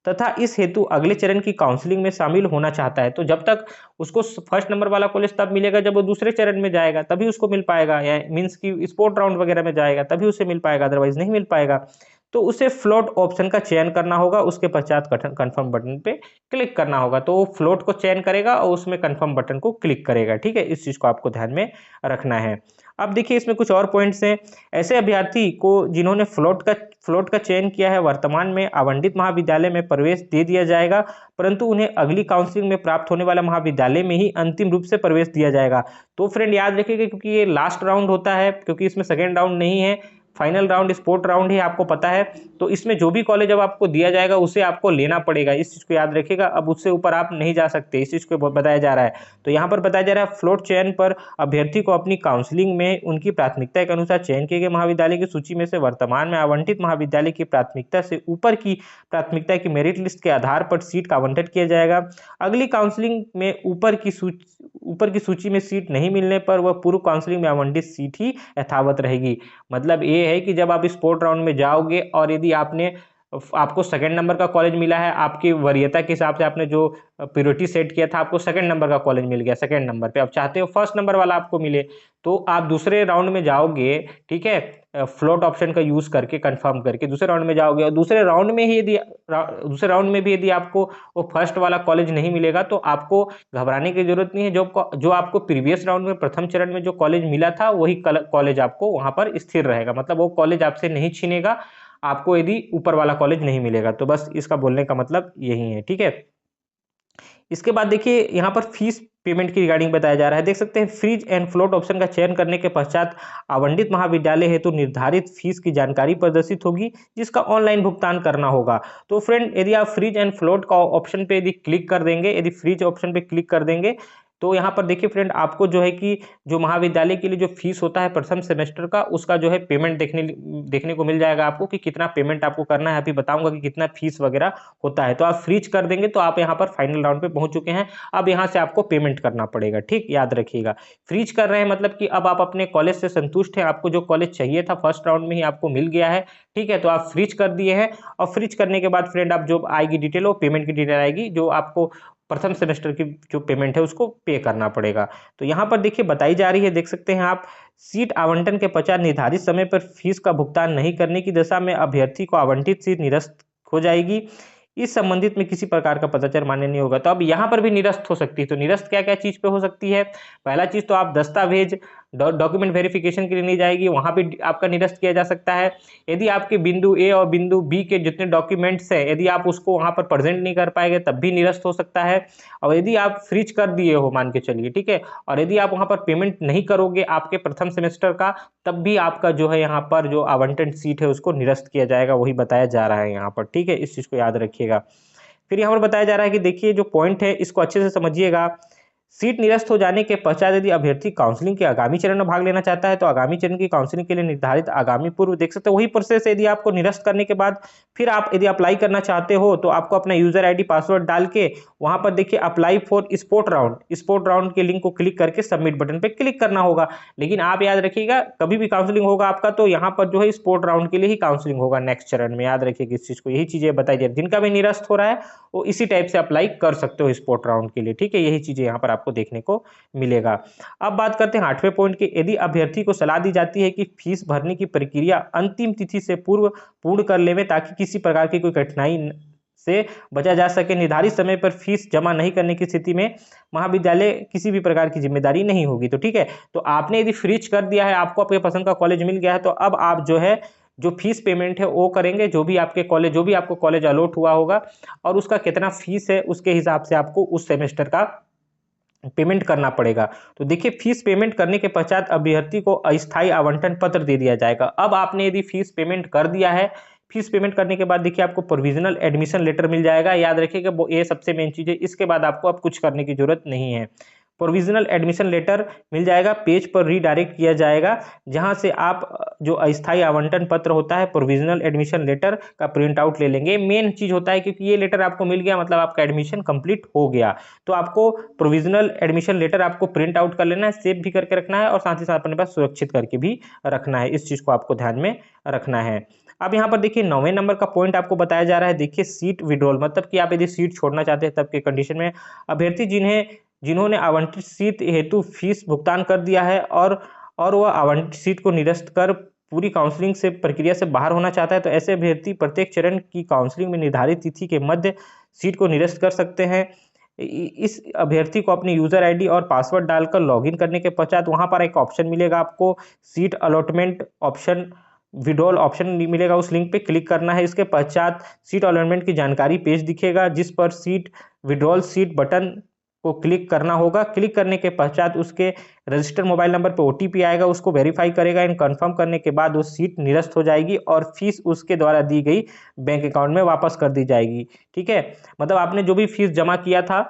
S1: तथा इस हेतु अगले चरण की काउंसलिंग में शामिल होना चाहता है, तो जब तक उसको फर्स्ट नंबर वाला कॉलेज तब मिलेगा जब वो दूसरे चरण में जाएगा, तभी उसको मिल पाएगा, या मीन्स की स्पोर्ट राउंड वगैरह में जाएगा तभी उसे मिल पाएगा, अदरवाइज नहीं मिल पाएगा। तो उसे फ्लोट ऑप्शन का चयन करना होगा, उसके पश्चात कंफर्म बटन पे क्लिक करना होगा, तो वो फ्लोट को चयन करेगा और उसमें कंफर्म बटन को क्लिक करेगा। ठीक है, इस चीज को आपको ध्यान में रखना है। अब देखिए इसमें कुछ और पॉइंट्स हैं। ऐसे अभ्यर्थी को जिन्होंने फ्लोट का चयन किया है, वर्तमान में आवंटित महाविद्यालय में प्रवेश दे दिया जाएगा, परंतु उन्हें अगली काउंसलिंग में प्राप्त होने वाला महाविद्यालय में ही अंतिम रूप से प्रवेश दिया जाएगा। तो फ्रेंड याद रखिएगा, क्योंकि ये लास्ट राउंड होता है, क्योंकि इसमें सेकेंड राउंड नहीं है, फाइनल राउंड स्पोर्ट राउंड ही आपको पता है, तो इसमें जो भी कॉलेज अब आपको दिया जाएगा उसे आपको लेना पड़ेगा, इस चीज को याद रखिएगा। अब उससे ऊपर आप नहीं जा सकते, इस चीज को बताया जा रहा है। तो यहाँ पर बताया जा रहा है फ्लोट चयन पर अभ्यर्थी को अपनी काउंसलिंग में उनकी प्राथमिकता के अनुसार चयन किए गए महाविद्यालय की सूची में से वर्तमान में आवंटित महाविद्यालय की प्राथमिकता से ऊपर की प्राथमिकता की मेरिट लिस्ट के आधार पर सीट का आवंटन किया जाएगा। अगली काउंसलिंग में ऊपर की सूची में सीट नहीं मिलने पर वह पूर्व काउंसलिंग में आवंटित सीट ही यथावत रहेगी। मतलब ये है कि जब आप स्पोर्ट राउंड में जाओगे और यदि आपने आपको सेकंड नंबर का कॉलेज मिला है, आपकी वरीयता के हिसाब से आपने जो प्रायोरिटी सेट किया था, आपको सेकंड नंबर का कॉलेज मिल गया, सेकंड नंबर पे आप चाहते हो फर्स्ट नंबर वाला आपको मिले, तो आप दूसरे राउंड में जाओगे, ठीक है, फ्लोट ऑप्शन का यूज करके कंफर्म करके दूसरे राउंड में जाओगे, और दूसरे राउंड में ही यदि दूसरे राउंड में भी यदि आपको वो फर्स्ट वाला कॉलेज नहीं मिलेगा तो आपको घबराने की जरूरत नहीं है। जो आपको प्रीवियस राउंड में प्रथम चरण में जो कॉलेज मिला था वही कॉलेज आपको वहां पर स्थिर रहेगा, मतलब वो कॉलेज आपसे नहीं छीनेगा आपको यदि ऊपर वाला कॉलेज नहीं मिलेगा। तो बस इसका बोलने का मतलब यही है, ठीक है। इसके बाद देखिए यहाँ पर फीस पेमेंट की रिगार्डिंग बताया जा रहा है। देख सकते हैं फ्रीज एंड फ्लोट ऑप्शन का चयन करने के पश्चात आवंटित महाविद्यालय हेतु निर्धारित फीस की जानकारी प्रदर्शित होगी, जिसका ऑनलाइन भुगतान करना होगा। तो फ्रेंड यदि आप फ्रीज एंड फ्लोट का ऑप्शन पे यदि क्लिक कर देंगे, यदि फ्रीज ऑप्शन पे क्लिक कर देंगे तो यहाँ पर देखिए फ्रेंड आपको जो है कि जो महाविद्यालय के लिए जो फीस होता है प्रथम सेमेस्टर का, उसका जो है पेमेंट देखने को मिल जाएगा आपको कि कितना पेमेंट आपको करना है। अभी बताऊंगा कि कितना फीस वगैरह होता है। तो आप फ्रीज कर देंगे तो आप यहाँ पर फाइनल राउंड पे पहुंच चुके हैं। अब यहाँ से आपको पेमेंट करना पड़ेगा, ठीक, याद रखिएगा। फ्रीज कर रहे हैं मतलब कि अब आप अपने कॉलेज से संतुष्ट हैं, आपको जो कॉलेज चाहिए था फर्स्ट राउंड में ही आपको मिल गया है, ठीक है। तो आप फ्रीज कर दिए हैं, और फ्रीज करने के बाद फ्रेंड आप जो आएगी डिटेल, वो पेमेंट की डिटेल आएगी, जो आपको प्रथम सेमेस्टर की जो पेमेंट है उसको पे करना पड़ेगा। तो यहाँ पर देखिए बताई जा रही है, देख सकते हैं आप, सीट आवंटन के पश्चात निर्धारित समय पर फीस का भुगतान नहीं करने की दशा में अभ्यर्थी को आवंटित सीट निरस्त हो जाएगी। इस संबंधित में किसी प्रकार का पत्राचार मान्य नहीं होगा। तो अब यहाँ पर भी निरस्त हो सकती है। तो निरस्त क्या क्या चीज पे हो सकती है? पहला चीज तो आप दस्तावेज डॉक्यूमेंट वेरिफिकेशन के लिए नहीं जाएगी, वहां भी आपका निरस्त किया जा सकता है। यदि आपके बिंदु ए और बिंदु बी के जितने डॉक्यूमेंट्स हैं, यदि आप उसको वहां पर प्रेजेंट नहीं कर पाएंगे तब भी निरस्त हो सकता है। और यदि आप फ्रीज कर दिए हो मान के चलिए, ठीक है, और यदि आप वहां पर पेमेंट नहीं करोगे आपके प्रथम सेमेस्टर का, तब भी आपका जो है यहाँ पर जो आवंटन सीट है उसको निरस्त किया जाएगा, वही बताया जा रहा है यहाँ पर, ठीक है। इस चीज को याद रखिएगा। फिर यहाँ पर बताया जा रहा है कि देखिए जो पॉइंट है इसको अच्छे से समझिएगा। सीट निरस्त हो जाने के पश्चात यदि अभ्यर्थी काउंसलिंग के आगामी चरण में भाग लेना चाहता है तो आगामी चरण की काउंसलिंग के लिए निर्धारित आगामी पूर्व, देख सकते हो वही प्रोसेस है। यदि आपको निरस्त करने के बाद फिर आप यदि अप्लाई करना चाहते हो तो आपको अपना यूजर आईडी पासवर्ड डाल के वहां पर देखिए अप्लाई फॉर स्पोर्ट राउंड के लिंक को क्लिक करके सबमिट बटन पे क्लिक करना होगा। लेकिन आप याद रखिएगा कभी भी काउंसलिंग होगा आपका तो यहाँ पर जो है स्पोर्ट राउंड के लिए ही काउंसलिंग होगा नेक्स्ट चरण में, याद रखिएगा इस चीज को। यही चीजें बताई जा रही है, जिनका भी निरस्त हो रहा है वो इसी टाइप से अप्लाई कर सकते हो स्पोर्ट राउंड के लिए, ठीक है। यही चीजें यहाँ पर आपको देखने को मिलेगा। अब बात करते हैं 8वें पॉइंट की। यदि अभ्यर्थी को सलाह दी जाती है कि फीस भरने की प्रक्रिया अंतिम तिथि से पूर्व पूर्ण कर लेवे ताकि किसी प्रकार की कोई कठिनाई से बचा जा सके। निर्धारित समय पर फीस जमा नहीं करने की स्थिति में महाविद्यालय किसी भी प्रकार की जिम्मेदारी नहीं होगी। तो ठीक है, तो आपने यदि फ्रीज कर दिया है, आपको आपके पसंद का कॉलेज मिल गया है, तो अब आप जो है जो फीस पेमेंट है वो करेंगे, जो भी आपको कॉलेज अलॉट हुआ होगा और उसका कितना फीस है उसके हिसाब से आपको उस सेमेस्टर का पेमेंट करना पड़ेगा। तो देखिए फीस पेमेंट करने के पश्चात अभ्यर्थी को अस्थायी आवंटन पत्र दे दिया जाएगा। अब आपने यदि फीस पेमेंट कर दिया है, फीस पेमेंट करने के बाद देखिए आपको प्रोविजनल एडमिशन लेटर मिल जाएगा। याद रखिएगा वो ये सबसे मेन चीज है, इसके बाद आपको अब कुछ करने की जरूरत नहीं है। प्रोविजनल एडमिशन लेटर मिल जाएगा, पेज पर रीडायरेक्ट किया जाएगा, जहां से आप जो अस्थायी आवंटन पत्र होता है प्रोविजनल एडमिशन लेटर का प्रिंट आउट ले लेंगे। मेन चीज होता है क्योंकि ये लेटर आपको मिल गया मतलब आपका एडमिशन कंप्लीट हो गया। तो आपको प्रोविजनल एडमिशन लेटर आपको प्रिंट आउट कर लेना है, सेव भी करके रखना है और साथ ही साथ अपने पास सुरक्षित करके भी रखना है। इस चीज को आपको ध्यान में रखना है। अब यहाँ पर देखिए 9वें नंबर का पॉइंट आपको बताया जा रहा है। देखिए सीट विड्रॉल, मतलब कि आप यदि सीट छोड़ना चाहते हैं तब के कंडीशन में अभ्यर्थी जिन्होंने आवंटित सीट हेतु फीस भुगतान कर दिया है और वह आवंटित सीट को निरस्त कर पूरी काउंसलिंग से प्रक्रिया से बाहर होना चाहता है, तो ऐसे अभ्यर्थी प्रत्येक चरण की काउंसलिंग में निर्धारित तिथि के मध्य सीट को निरस्त कर सकते हैं। इस अभ्यर्थी को अपने यूजर आईडी और पासवर्ड डालकर लॉगिन करने के पश्चात वहां पर एक ऑप्शन मिलेगा, आपको seat allotment option withdrawal option मिलेगा, उस लिंक पे क्लिक करना है। इसके पश्चात सीट अलॉटमेंट की जानकारी पेज दिखेगा, जिस पर सीट विड्रॉल सीट बटन को क्लिक करना होगा। क्लिक करने के पश्चात उसके रजिस्टर मोबाइल नंबर पर ओटीपी आएगा, उसको वेरीफाई करेगा। इन कंफर्म करने के बाद वो सीट निरस्त हो जाएगी और फीस उसके द्वारा दी गई बैंक अकाउंट में वापस कर दी जाएगी। ठीक है, मतलब आपने जो भी फीस जमा किया था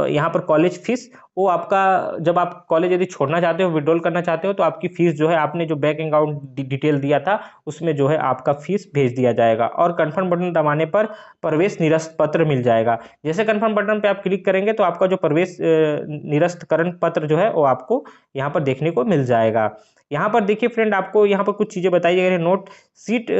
S1: यहाँ पर कॉलेज फीस, वो आपका जब आप कॉलेज यदि छोड़ना चाहते हो, विड्रॉल करना चाहते हो, तो आपकी फीस जो है आपने जो बैंक अकाउंट डिटेल दिया था उसमें जो है आपका फीस भेज दिया जाएगा और कंफर्म बटन दबाने पर प्रवेश निरस्त पत्र मिल जाएगा। जैसे कंफर्म बटन पे आप क्लिक करेंगे तो आपका जो प्रवेश निरस्तकरण पत्र जो है वो आपको यहाँ पर देखने को मिल जाएगा। यहाँ पर देखिए फ्रेंड, आपको यहाँ पर कुछ चीज़ें बताई गई है। नोट सीट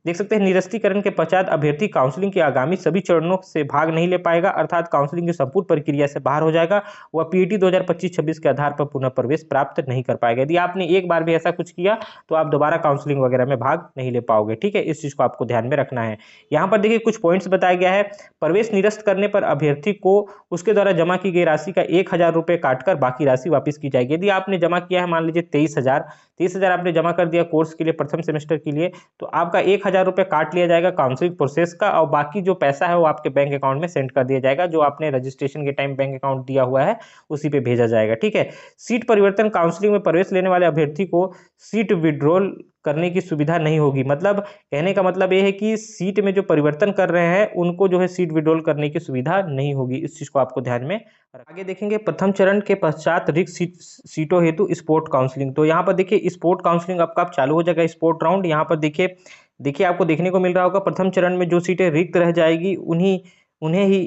S1: देख सकते हैं निरस्तीकरण के पश्चात अभ्यर्थी काउंसलिंग के आगामी सभी चरणों से भाग नहीं ले पाएगा, अर्थात काउंसलिंग की संपूर्ण प्रक्रिया से बाहर हो जाएगा। वह पीईटी 2025-26 के आधार पर पुनः प्रवेश प्राप्त नहीं कर पाएगा। यदि आपने एक बार भी ऐसा कुछ किया तो आप दोबारा काउंसलिंग वगैरह में भाग नहीं ले पाओगे। ठीक है, इस चीज को आपको ध्यान में रखना है। यहाँ पर देखिए कुछ पॉइंट्स बताया गया है। प्रवेश निरस्त करने पर अभ्यर्थी को उसके द्वारा जमा की गई राशि का 1,000 रुपये काटकर बाकी राशि वापस की जाएगी। यदि आपने जमा किया है मान लीजिए 23,000 आपने जमा कर दिया कोर्स के लिए प्रथम सेमेस्टर के लिए, तो आपका 1,000 रुपये काट लिया जाएगा काउंसलिंग प्रोसेस का, और बाकी जो पैसा है वो आपके बैंक अकाउंट में सेंड कर दिया जाएगा। जो आपने रजिस्ट्रेशन के टाइम बैंक अकाउंट दिया हुआ है उसी पे भेजा जाएगा। ठीक है, सीट परिवर्तन काउंसलिंग में प्रवेश लेने वाले अभ्यर्थी को सीट विड्रॉल करने की सुविधा नहीं होगी। मतलब कहने का मतलब ये है कि सीट में जो परिवर्तन कर रहे हैं उनको जो है सीट विड्रॉल करने की सुविधा नहीं होगी। इस चीज को आपको ध्यान में आगे देखेंगे। प्रथम चरण के पश्चात रिक्त सीटों हेतु स्पोर्ट काउंसलिंग। तो यहाँ पर देखिए स्पोर्ट काउंसलिंग आपका चालू हो जाएगा, स्पोर्ट राउंड। यहाँ पर देखिए आपको देखने को मिल रहा होगा प्रथम चरण में जो सीटें रिक्त रह जाएगी उन्हें ही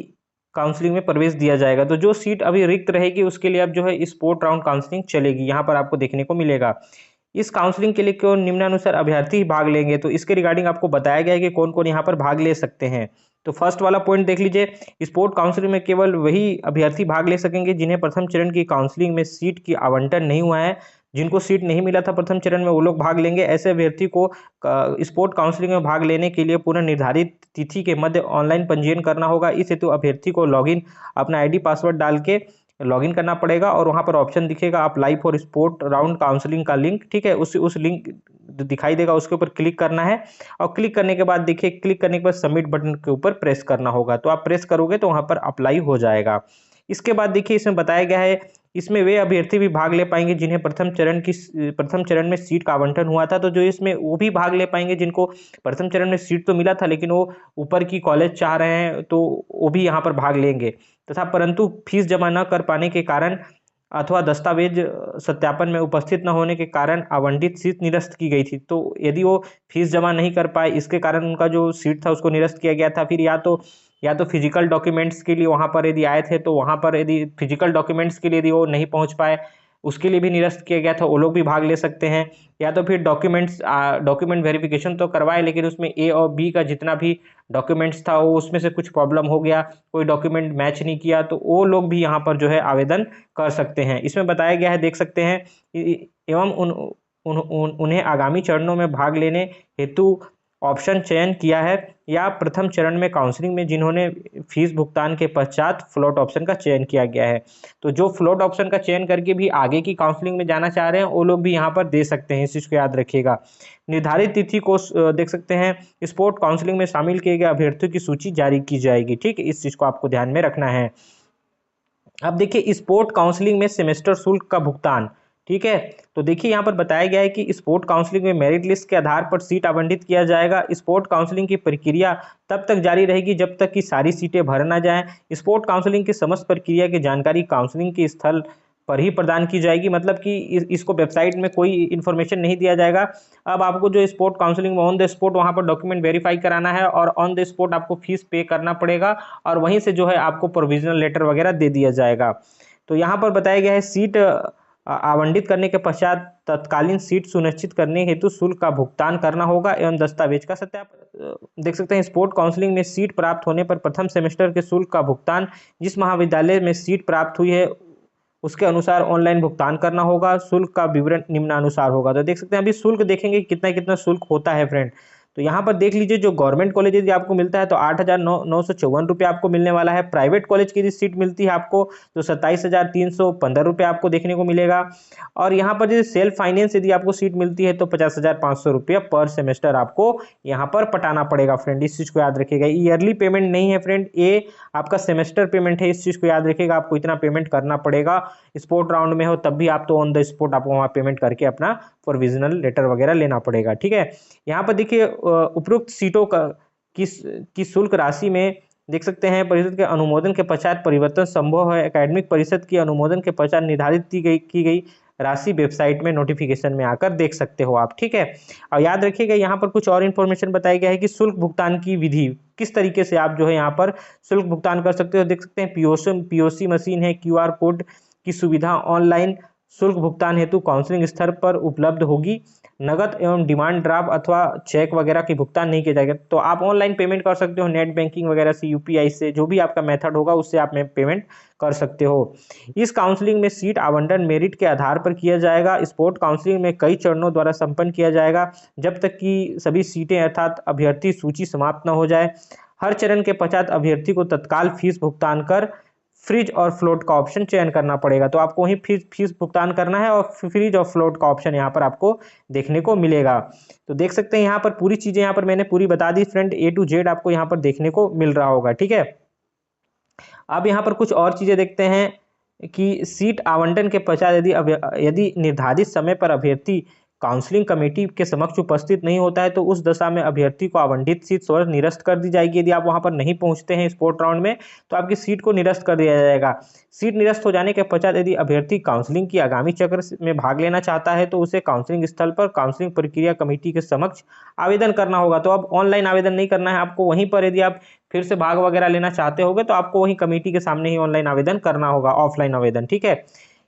S1: काउंसलिंग में प्रवेश दिया जाएगा। तो जो सीट अभी रिक्त रहेगी उसके लिए अब जो है स्पोर्ट राउंड काउंसलिंग चलेगी, यहाँ पर आपको देखने को मिलेगा। इस काउंसलिंग के लिए केवल निम्नानुसार अभ्यर्थी ही भाग लेंगे। तो इसके रिगार्डिंग आपको बताया गया है कि कौन कौन यहाँ पर भाग ले सकते हैं। तो फर्स्ट वाला पॉइंट देख लीजिए, स्पोर्ट काउंसलिंग में केवल वही अभ्यर्थी भाग ले सकेंगे जिन्हें प्रथम चरण की काउंसलिंग में सीट की आवंटन नहीं हुआ है। जिनको सीट नहीं मिला था प्रथम चरण में वो लोग भाग लेंगे। ऐसे अभ्यर्थी को स्पोर्ट काउंसलिंग में भाग लेने के लिए पुनः निर्धारित तिथि के मध्य ऑनलाइन पंजीयन करना होगा। इस हेतु अभ्यर्थी को लॉगिन अपना आईडी पासवर्ड डाल के लॉगिन करना पड़ेगा, और वहाँ पर ऑप्शन दिखेगा apply for sport round counselling का लिंक। ठीक है, उस लिंक दिखाई देगा, उसके ऊपर क्लिक करना है, और क्लिक करने के बाद देखिए क्लिक करने के बाद सबमिट बटन के ऊपर प्रेस करना होगा। तो आप प्रेस करोगे तो वहाँ पर अप्लाई हो जाएगा। इसके बाद देखिए इसमें बताया गया है इसमें वे अभ्यर्थी भी भाग ले पाएंगे जिन्हें प्रथम चरण में सीट का आवंटन हुआ था। तो जो इसमें वो भी भाग ले पाएंगे जिनको प्रथम चरण में सीट तो मिला था लेकिन वो ऊपर की कॉलेज चाह रहे हैं तो वो भी यहाँ पर भाग लेंगे, तथा परंतु फीस जमा न कर पाने के कारण अथवा दस्तावेज सत्यापन में उपस्थित न होने के कारण आवंटित सीट निरस्त की गई थी। तो यदि वो फीस जमा नहीं कर पाए इसके कारण उनका जो सीट था उसको निरस्त किया गया था। फिर या तो फिजिकल डॉक्यूमेंट्स के लिए वहाँ पर यदि आए थे तो वहाँ पर यदि फिजिकल डॉक्यूमेंट्स के लिए यदि वो नहीं पहुँच पाए उसके लिए भी निरस्त किया गया था, वो लोग भी भाग ले सकते हैं। या तो फिर डॉक्यूमेंट वेरिफिकेशन तो करवाए लेकिन उसमें ए और बी का जितना भी डॉक्यूमेंट्स था वो उसमें से कुछ प्रॉब्लम हो गया, कोई डॉक्यूमेंट मैच नहीं किया, तो वो लोग भी यहाँ पर जो है आवेदन कर सकते हैं। इसमें बताया गया है देख सकते हैं एवं उन्हें आगामी चरणों में भाग लेने हेतु ऑप्शन चयन किया है या प्रथम चरण में काउंसलिंग में जिन्होंने फीस भुगतान के पश्चात फ्लोट ऑप्शन का चयन किया गया है। तो जो फ्लोट ऑप्शन का चयन करके भी आगे की काउंसलिंग में जाना चाह रहे हैं वो लोग भी यहाँ पर दे सकते हैं, इस चीज़ को याद रखिएगा। निर्धारित तिथि को देख सकते हैं स्पोर्ट काउंसलिंग में शामिल किए गए अभ्यर्थियों की सूची जारी की जाएगी। ठीक है, इस चीज़ को आपको ध्यान में रखना है। अब देखिए स्पोर्ट काउंसलिंग में सेमेस्टर शुल्क का भुगतान। ठीक है, तो देखिए यहाँ पर बताया गया है कि स्पोर्ट काउंसलिंग में मेरिट लिस्ट के आधार पर सीट आवंटित किया जाएगा। स्पोर्ट काउंसलिंग की प्रक्रिया तब तक जारी रहेगी जब तक कि सारी सीटें भर ना जाएं। स्पोर्ट काउंसलिंग की समस्त प्रक्रिया की जानकारी काउंसलिंग के स्थल पर ही प्रदान की जाएगी। मतलब कि इसको वेबसाइट में कोई इन्फॉर्मेशन नहीं दिया जाएगा। अब आपको जो स्पोर्ट काउंसलिंग में ऑन द स्पॉट वहाँ पर डॉक्यूमेंट वेरीफाई कराना है और ऑन द स्पॉट आपको फीस पे करना पड़ेगा, और वहीं से जो है आपको प्रोविजनल लेटर वगैरह दे दिया जाएगा। तो यहाँ पर बताया गया है सीट आवंटित करने के पश्चात तत्कालीन सीट सुनिश्चित करने हेतु शुल्क का भुगतान करना होगा एवं दस्तावेज का सत्यापन। देख सकते हैं स्पोर्ट काउंसलिंग में सीट प्राप्त होने पर प्रथम सेमेस्टर के शुल्क का भुगतान जिस महाविद्यालय में सीट प्राप्त हुई है उसके अनुसार ऑनलाइन भुगतान करना होगा। शुल्क का विवरण निम्नानुसार होगा। तो देख सकते हैं अभी शुल्क देखेंगे कितना कितना शुल्क होता है फ्रेंड। तो यहाँ पर देख लीजिए जो गवर्नमेंट कॉलेज यदि आपको मिलता है तो 8,954 रुपये आपको मिलने वाला है। प्राइवेट कॉलेज की यदि सीट मिलती है आपको तो 27,315 रुपये आपको देखने को मिलेगा। और यहाँ पर यदि सेल्फ फाइनेंस यदि आपको सीट मिलती है तो 50,500 रुपये पर सेमेस्टर आपको यहाँ पर पटाना पड़ेगा फ्रेंड, इस चीज़ को याद रखिएगा। ईयरली पेमेंट नहीं है फ्रेंड, ये आपका सेमेस्टर पेमेंट है, इस चीज़ को याद रखिएगा। आपको इतना पेमेंट करना पड़ेगा, स्पोर्ट राउंड में हो तब भी आप तो ऑन द स्पॉट आपको वहाँ पेमेंट करके अपना प्रोविजनल लेटर वगैरह लेना पड़ेगा। ठीक है, यहाँ पर देखिए उपरोक्त सीटों की शुल्क राशि में देख सकते हैं परिषद के अनुमोदन के पश्चात परिवर्तन संभव है। एकेडमिक परिषद की अनुमोदन के पश्चात निर्धारित की गई राशि वेबसाइट में नोटिफिकेशन में आकर देख सकते हो आप। ठीक है, और याद रखिएगा यहाँ पर कुछ और इन्फॉर्मेशन बताया गया है कि शुल्क भुगतान की विधि किस तरीके से आप जो है यहाँ पर शुल्क भुगतान कर सकते हो। देख सकते हैं पीओसी मशीन है, QR कोड की सुविधा, ऑनलाइन शुल्क भुगतान हेतु काउंसलिंग स्तर पर उपलब्ध होगी। नगद एवं डिमांड ड्राफ्ट अथवा चेक वगैरह की भुगतान नहीं किया जाएगा। तो आप ऑनलाइन पेमेंट कर सकते हो, नेट बैंकिंग वगैरह से, यूपीआई से, जो भी आपका मेथड होगा उससे आप पेमेंट कर सकते हो। इस काउंसलिंग में सीट आवंटन मेरिट के आधार पर किया जाएगा। स्पोर्ट काउंसलिंग में कई चरणों द्वारा संपन्न किया जाएगा जब तक कि सभी सीटें अर्थात अभ्यर्थी सूची समाप्त न हो जाए। हर चरण के पश्चात अभ्यर्थी को तत्काल फीस भुगतान कर फ्रीज और फ्लोट का ऑप्शन चयन करना पड़ेगा। तो आपको वहीं फीस भुगतान करना है और फ्रीज और फ्लोट का ऑप्शन यहाँ पर आपको देखने को मिलेगा। तो देख सकते हैं यहाँ पर पूरी चीज़ें यहाँ पर मैंने पूरी बता दी फ्रेंड, A to Z आपको यहाँ पर देखने को मिल रहा होगा। ठीक है, अब यहाँ पर कुछ और चीज़ें देखते हैं कि सीट आवंटन के पश्चात यदि निर्धारित समय पर अभ्यर्थी काउंसलिंग कमेटी के समक्ष उपस्थित नहीं होता है तो उस दशा में अभ्यर्थी को आवंटित सीट स्वतः निरस्त कर दी जाएगी। यदि आप वहां पर नहीं पहुंचते हैं स्पोर्ट राउंड में तो आपकी सीट को निरस्त कर दिया जाएगा। सीट निरस्त हो जाने के पश्चात यदि अभ्यर्थी काउंसलिंग की आगामी चक्र में भाग लेना चाहता है तो उसे काउंसलिंग स्थल पर काउंसलिंग प्रक्रिया कमेटी के समक्ष आवेदन करना होगा। तो अब ऑनलाइन आवेदन नहीं करना है आपको, वहीं पर यदि आप फिर से भाग वगैरह लेना चाहते होगे तो आपको वहीं कमेटी के सामने ही ऑनलाइन आवेदन करना होगा, ऑफलाइन आवेदन। ठीक है,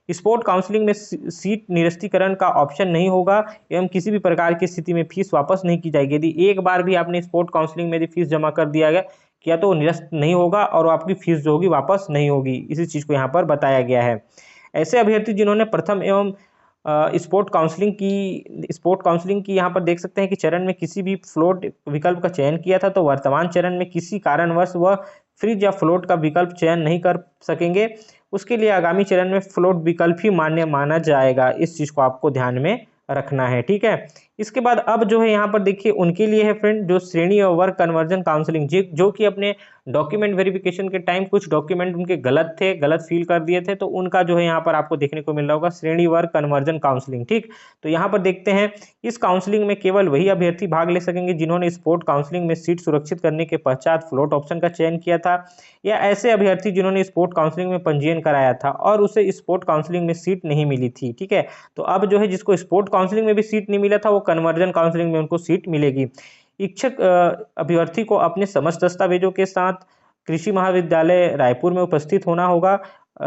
S1: स्पोर्ट काउंसलिंग में सीट निरस्तीकरण का ऑप्शन नहीं होगा एवं किसी भी प्रकार की स्थिति में फीस वापस नहीं की जाएगी। यदि एक बार भी आपने स्पोर्ट काउंसलिंग में यदि फीस जमा कर दिया गया किया तो वो निरस्त नहीं होगा और आपकी फीस जो होगी वापस नहीं होगी। इसी चीज़ को यहाँ पर बताया गया है। ऐसे अभ्यर्थी जिन्होंने प्रथम एवं स्पोर्ट काउंसलिंग की यहाँ पर देख सकते हैं कि चरण में किसी भी फ्लोट विकल्प का चयन किया था तो वर्तमान चरण में किसी कारणवश वह फ्रीज या फ्लोट का विकल्प चयन नहीं कर सकेंगे। उसके लिए आगामी चरण में फ्लोट विकल्प ही मान्य माना जाएगा। इस चीज़ को आपको ध्यान में रखना है। ठीक है, इसके बाद अब जो है यहाँ पर देखिए उनके लिए है फ्रेंड जो श्रेणी और वर्ग कन्वर्जन काउंसलिंग, जो कि अपने डॉक्यूमेंट वेरिफिकेशन के टाइम कुछ डॉक्यूमेंट उनके गलत थे, गलत फिल कर दिए थे, तो उनका जो है यहाँ पर आपको देखने को मिल रहा होगा श्रेणी वर्ग कन्वर्जन काउंसलिंग। ठीक, तो यहाँ पर देखते हैं इस काउंसलिंग में केवल वही अभ्यर्थी भाग ले सकेंगे जिन्होंने स्पोर्ट काउंसलिंग में सीट सुरक्षित करने के पश्चात फ्लोट ऑप्शन का चयन किया था, या ऐसे अभ्यर्थी जिन्होंने स्पोर्ट काउंसलिंग में पंजीयन कराया था और उसे स्पोर्ट काउंसलिंग में सीट नहीं मिली थी। ठीक है, तो अब जो है जिसको स्पोर्ट काउंसलिंग में भी सीट नहीं मिला था वो कन्वर्जन काउंसलिंग में उनको सीट मिलेगी। इच्छुक अभ्यर्थी को अपने समस्त दस्तावेजों के साथ कृषि महाविद्यालय रायपुर में उपस्थित होना होगा।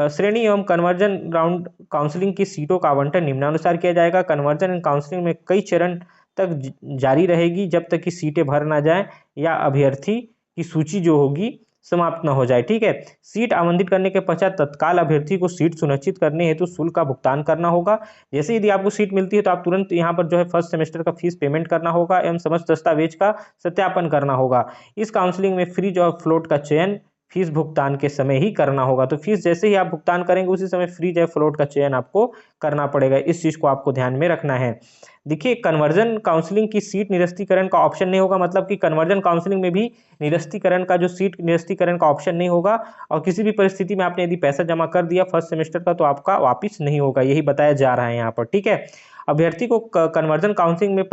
S1: श्रेणी एवं कन्वर्जन राउंड काउंसलिंग की सीटों का आवंटन निम्नानुसार किया जाएगा। कन्वर्जन एंड काउंसलिंग में कई चरण तक जारी रहेगी जब तक कि सीटें भर ना जाए या अभ्यर्थी की सूची जो होगी समाप्त न हो जाए। ठीक है, सीट आवंटित करने के पश्चात तत्काल अभ्यर्थी को सीट सुनिश्चित करने हेतु शुल्क का भुगतान करना होगा। जैसे यदि आपको सीट मिलती है तो आप तुरंत यहाँ पर जो है फर्स्ट सेमेस्टर का फीस पेमेंट करना होगा एवं समस्त दस्तावेज का सत्यापन करना होगा। इस काउंसलिंग में फ्रीज और फ्लोट का चयन फीस भुगतान के समय ही करना होगा। तो फीस जैसे ही आप भुगतान करेंगे उसी समय फ्रीज या फ्लोट का चयन आपको करना पड़ेगा। इस चीज़ को आपको ध्यान में रखना है। देखिए, कन्वर्जन काउंसलिंग की सीट निरस्तीकरण का ऑप्शन नहीं होगा, मतलब कि कन्वर्जन काउंसलिंग में भी निरस्तीकरण का जो सीट निरस्तीकरण का ऑप्शन नहीं होगा और किसी भी परिस्थिति में आपने यदि पैसा जमा कर दिया फर्स्ट सेमेस्टर का तो आपका वापस नहीं होगा, यही बताया जा रहा है यहाँ पर। ठीक है, अभ्यर्थी को कन्वर्जन काउंसलिंग में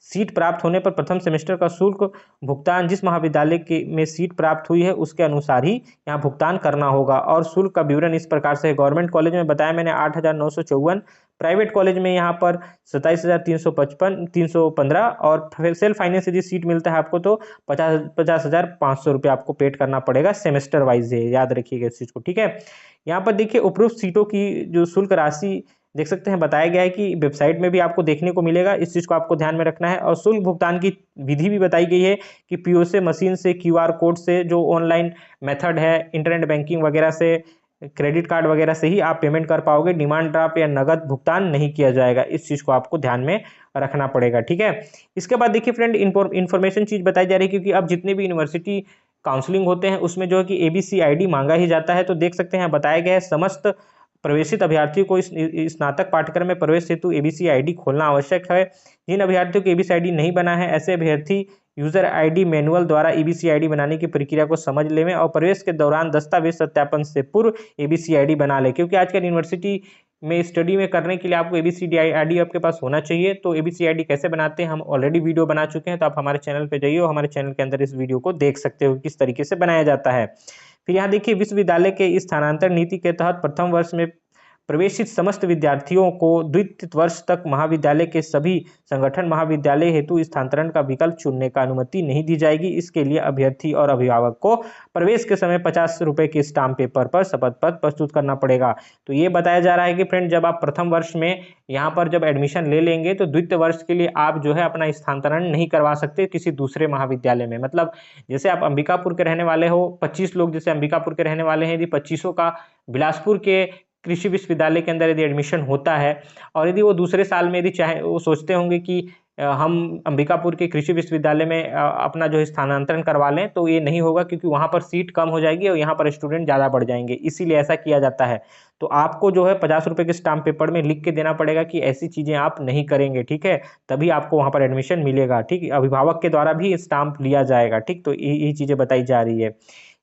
S1: सीट प्राप्त होने पर प्रथम सेमेस्टर का शुल्क भुगतान जिस महाविद्यालय के में सीट प्राप्त हुई है उसके अनुसार ही यहाँ भुगतान करना होगा। और शुल्क का विवरण इस प्रकार से है। गवर्नमेंट कॉलेज में बताया मैंने 8,954, प्राइवेट कॉलेज में यहाँ पर 27,315 और सेल्फ फाइनेंस यदि सीट मिलता है आपको तो 50,500 रुपये आपको पेड करना पड़ेगा सेमेस्टर वाइज है, याद रखिएगा इस चीज़ को। ठीक है, यहाँ पर देखिए उपरोक्त सीटों की जो शुल्क राशि देख सकते हैं, बताया गया है कि वेबसाइट में भी आपको देखने को मिलेगा। इस चीज़ को आपको ध्यान में रखना है। और शुल्क भुगतान की विधि भी बताई गई है कि पीओसी मशीन से, क्यूआर कोड से, जो ऑनलाइन मेथड है इंटरनेट बैंकिंग वगैरह से, क्रेडिट कार्ड वगैरह से ही आप पेमेंट कर पाओगे। डिमांड ड्राफ्ट या नगद भुगतान नहीं किया जाएगा। इस चीज़ को आपको ध्यान में रखना पड़ेगा। ठीक है, इसके बाद देखिए फ्रेंड इन्फॉर्मेशन चीज़ बताई जा रही है, क्योंकि अब जितने भी यूनिवर्सिटी काउंसलिंग होते हैं उसमें जो है कि ABC ID मांगा ही जाता है। तो देख सकते हैं बताया गया है समस्त प्रवेशित अभ्यर्थियों को स्नातक पाठ्यक्रम में प्रवेश हेतु ABC ID खोलना आवश्यक है। जिन अभ्यर्थियों को ABC ID नहीं बना है ऐसे अभ्यर्थी यूजर ID मैनुअल द्वारा ABC ID बनाने की प्रक्रिया को समझ लें और प्रवेश के दौरान दस्तावेज सत्यापन से पूर्व ABC ID बना ले, क्योंकि आजकल यूनिवर्सिटी में स्टडी में करने के लिए आपको ABCD ID आपके पास होना चाहिए। तो ABC ID कैसे बनाते हैं हम ऑलरेडी वीडियो बना चुके हैं, तो आप हमारे चैनल पर जाइए और हमारे चैनल के अंदर इस वीडियो को देख सकते हो किस तरीके से बनाया जाता है। फिर यहाँ देखिए विश्वविद्यालय के स्थानांतरण नीति के तहत प्रथम वर्ष में प्रवेशित समस्त विद्यार्थियों को द्वितीय वर्ष तक महाविद्यालय के सभी संगठन महाविद्यालय हेतु स्थानांतरण का विकल्प चुनने का अनुमति नहीं दी जाएगी। इसके लिए अभ्यर्थी और अभिभावक को प्रवेश के समय 50 रुपये के स्टाम्प पेपर पर शपथ पत्र प्रस्तुत करना पड़ेगा। तो ये बताया जा रहा है कि फ्रेंड, जब आप प्रथम वर्ष में यहाँ पर जब एडमिशन ले लेंगे तो द्वितीय वर्ष के लिए आप जो है अपना स्थानांतरण नहीं करवा सकते किसी दूसरे महाविद्यालय में। मतलब जैसे आप अंबिकापुर के रहने वाले हो, 25 लोग जैसे अंबिकापुर के रहने वाले हैं, यदि 25 का बिलासपुर के कृषि विश्वविद्यालय के अंदर यदि एडमिशन होता है और यदि वो दूसरे साल में यदि चाहे वो सोचते होंगे कि हम अंबिकापुर के कृषि विश्वविद्यालय में अपना जो है स्थानांतरण करवा लें, तो ये नहीं होगा, क्योंकि वहाँ पर सीट कम हो जाएगी और यहाँ पर स्टूडेंट ज़्यादा बढ़ जाएंगे, इसीलिए ऐसा किया जाता है। तो आपको जो है 50 रुपये के स्टाम्प पेपर में लिख के देना पड़ेगा कि ऐसी चीज़ें आप नहीं करेंगे, ठीक है, तभी आपको वहाँ पर एडमिशन मिलेगा। ठीक, अभिभावक के द्वारा भी स्टाम्प लिया जाएगा। ठीक, तो यही चीज़ें बताई जा रही है।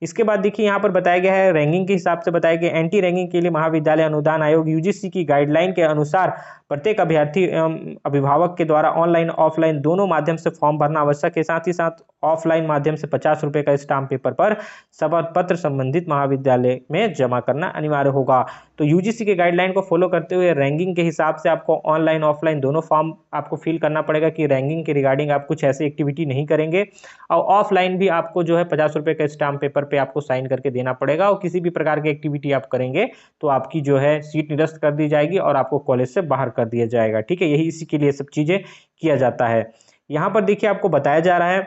S1: इसके बाद देखिए यहाँ पर बताया गया है, रैंकिंग के हिसाब से बताया गया, एंटी रैंकिंग के लिए महाविद्यालय अनुदान आयोग यूजीसी की गाइडलाइन के अनुसार प्रत्येक अभ्यर्थी एवं अभिभावक के द्वारा ऑनलाइन ऑफलाइन दोनों माध्यम से फॉर्म भरना आवश्यक है। साथ ही साथ ऑफलाइन माध्यम से 50 रुपये का स्टाम्प पेपर पर शपथ पत्र संबंधित महाविद्यालय में जमा करना अनिवार्य होगा। तो यूजीसी के गाइडलाइन को फॉलो करते हुए रैंकिंग के हिसाब से आपको ऑनलाइन ऑफलाइन दोनों फॉर्म आपको फिल करना पड़ेगा कि रैंकिंग के रिगार्डिंग आप कुछ ऐसी एक्टिविटी नहीं करेंगे, और ऑफलाइन भी आपको जो है 50 रुपये का स्टाम्प पेपर पे आपको साइन करके देना पड़ेगा। और किसी भी प्रकार की एक्टिविटी आप करेंगे तो आपकी जो है सीट निरस्त कर दी जाएगी और आपको कॉलेज से बाहर कर दिया जाएगा। ठीक है, यही इसी के लिए सब चीज़ें किया जाता है। यहाँ पर देखिए आपको बताया जा रहा है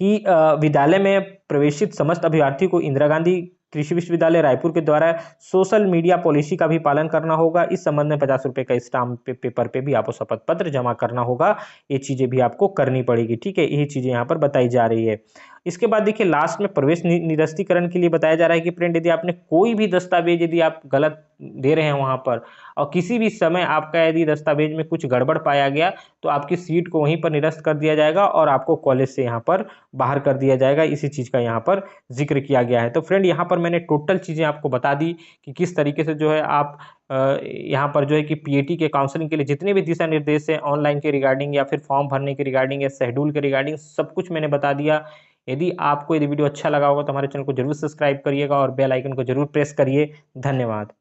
S1: कि विद्यालय में प्रवेशित समस्त अभ्यर्थी को इंदिरा गांधी कृषि विश्वविद्यालय रायपुर के द्वारा सोशल मीडिया पॉलिसी का भी पालन करना होगा। इस संबंध में 50 रुपये का स्टाम्प पेपर पे भी आपको शपथ पत्र जमा करना होगा। ये चीज़ें भी आपको करनी पड़ेगी। ठीक है, यही चीज़ें यहाँ पर बताई जा रही है। इसके बाद देखिए लास्ट में प्रवेश निरस्तीकरण के लिए बताया जा रहा है कि फ्रेंड, यदि आपने कोई भी दस्तावेज यदि आप गलत दे रहे हैं वहाँ पर, और किसी भी समय आपका यदि दस्तावेज में कुछ गड़बड़ पाया गया, तो आपकी सीट को वहीं पर निरस्त कर दिया जाएगा और आपको कॉलेज से यहाँ पर बाहर कर दिया जाएगा। इसी चीज़ का यहाँ पर जिक्र किया गया है। तो फ्रेंड, यहाँ पर मैंने टोटल चीज़ें आपको बता दी कि किस तरीके से जो है आप यहाँ पर जो है कि पीएटी के काउंसलिंग के लिए जितने भी दिशा निर्देश हैं ऑनलाइन के रिगार्डिंग या फिर फॉर्म भरने के रिगार्डिंग या शेड्यूल के रिगार्डिंग, सब कुछ मैंने बता दिया। यदि आपको यदि वीडियो अच्छा लगा होगा तो हमारे चैनल को जरूर सब्सक्राइब करिएगा और बेल आइकन को जरूर प्रेस करिए। धन्यवाद।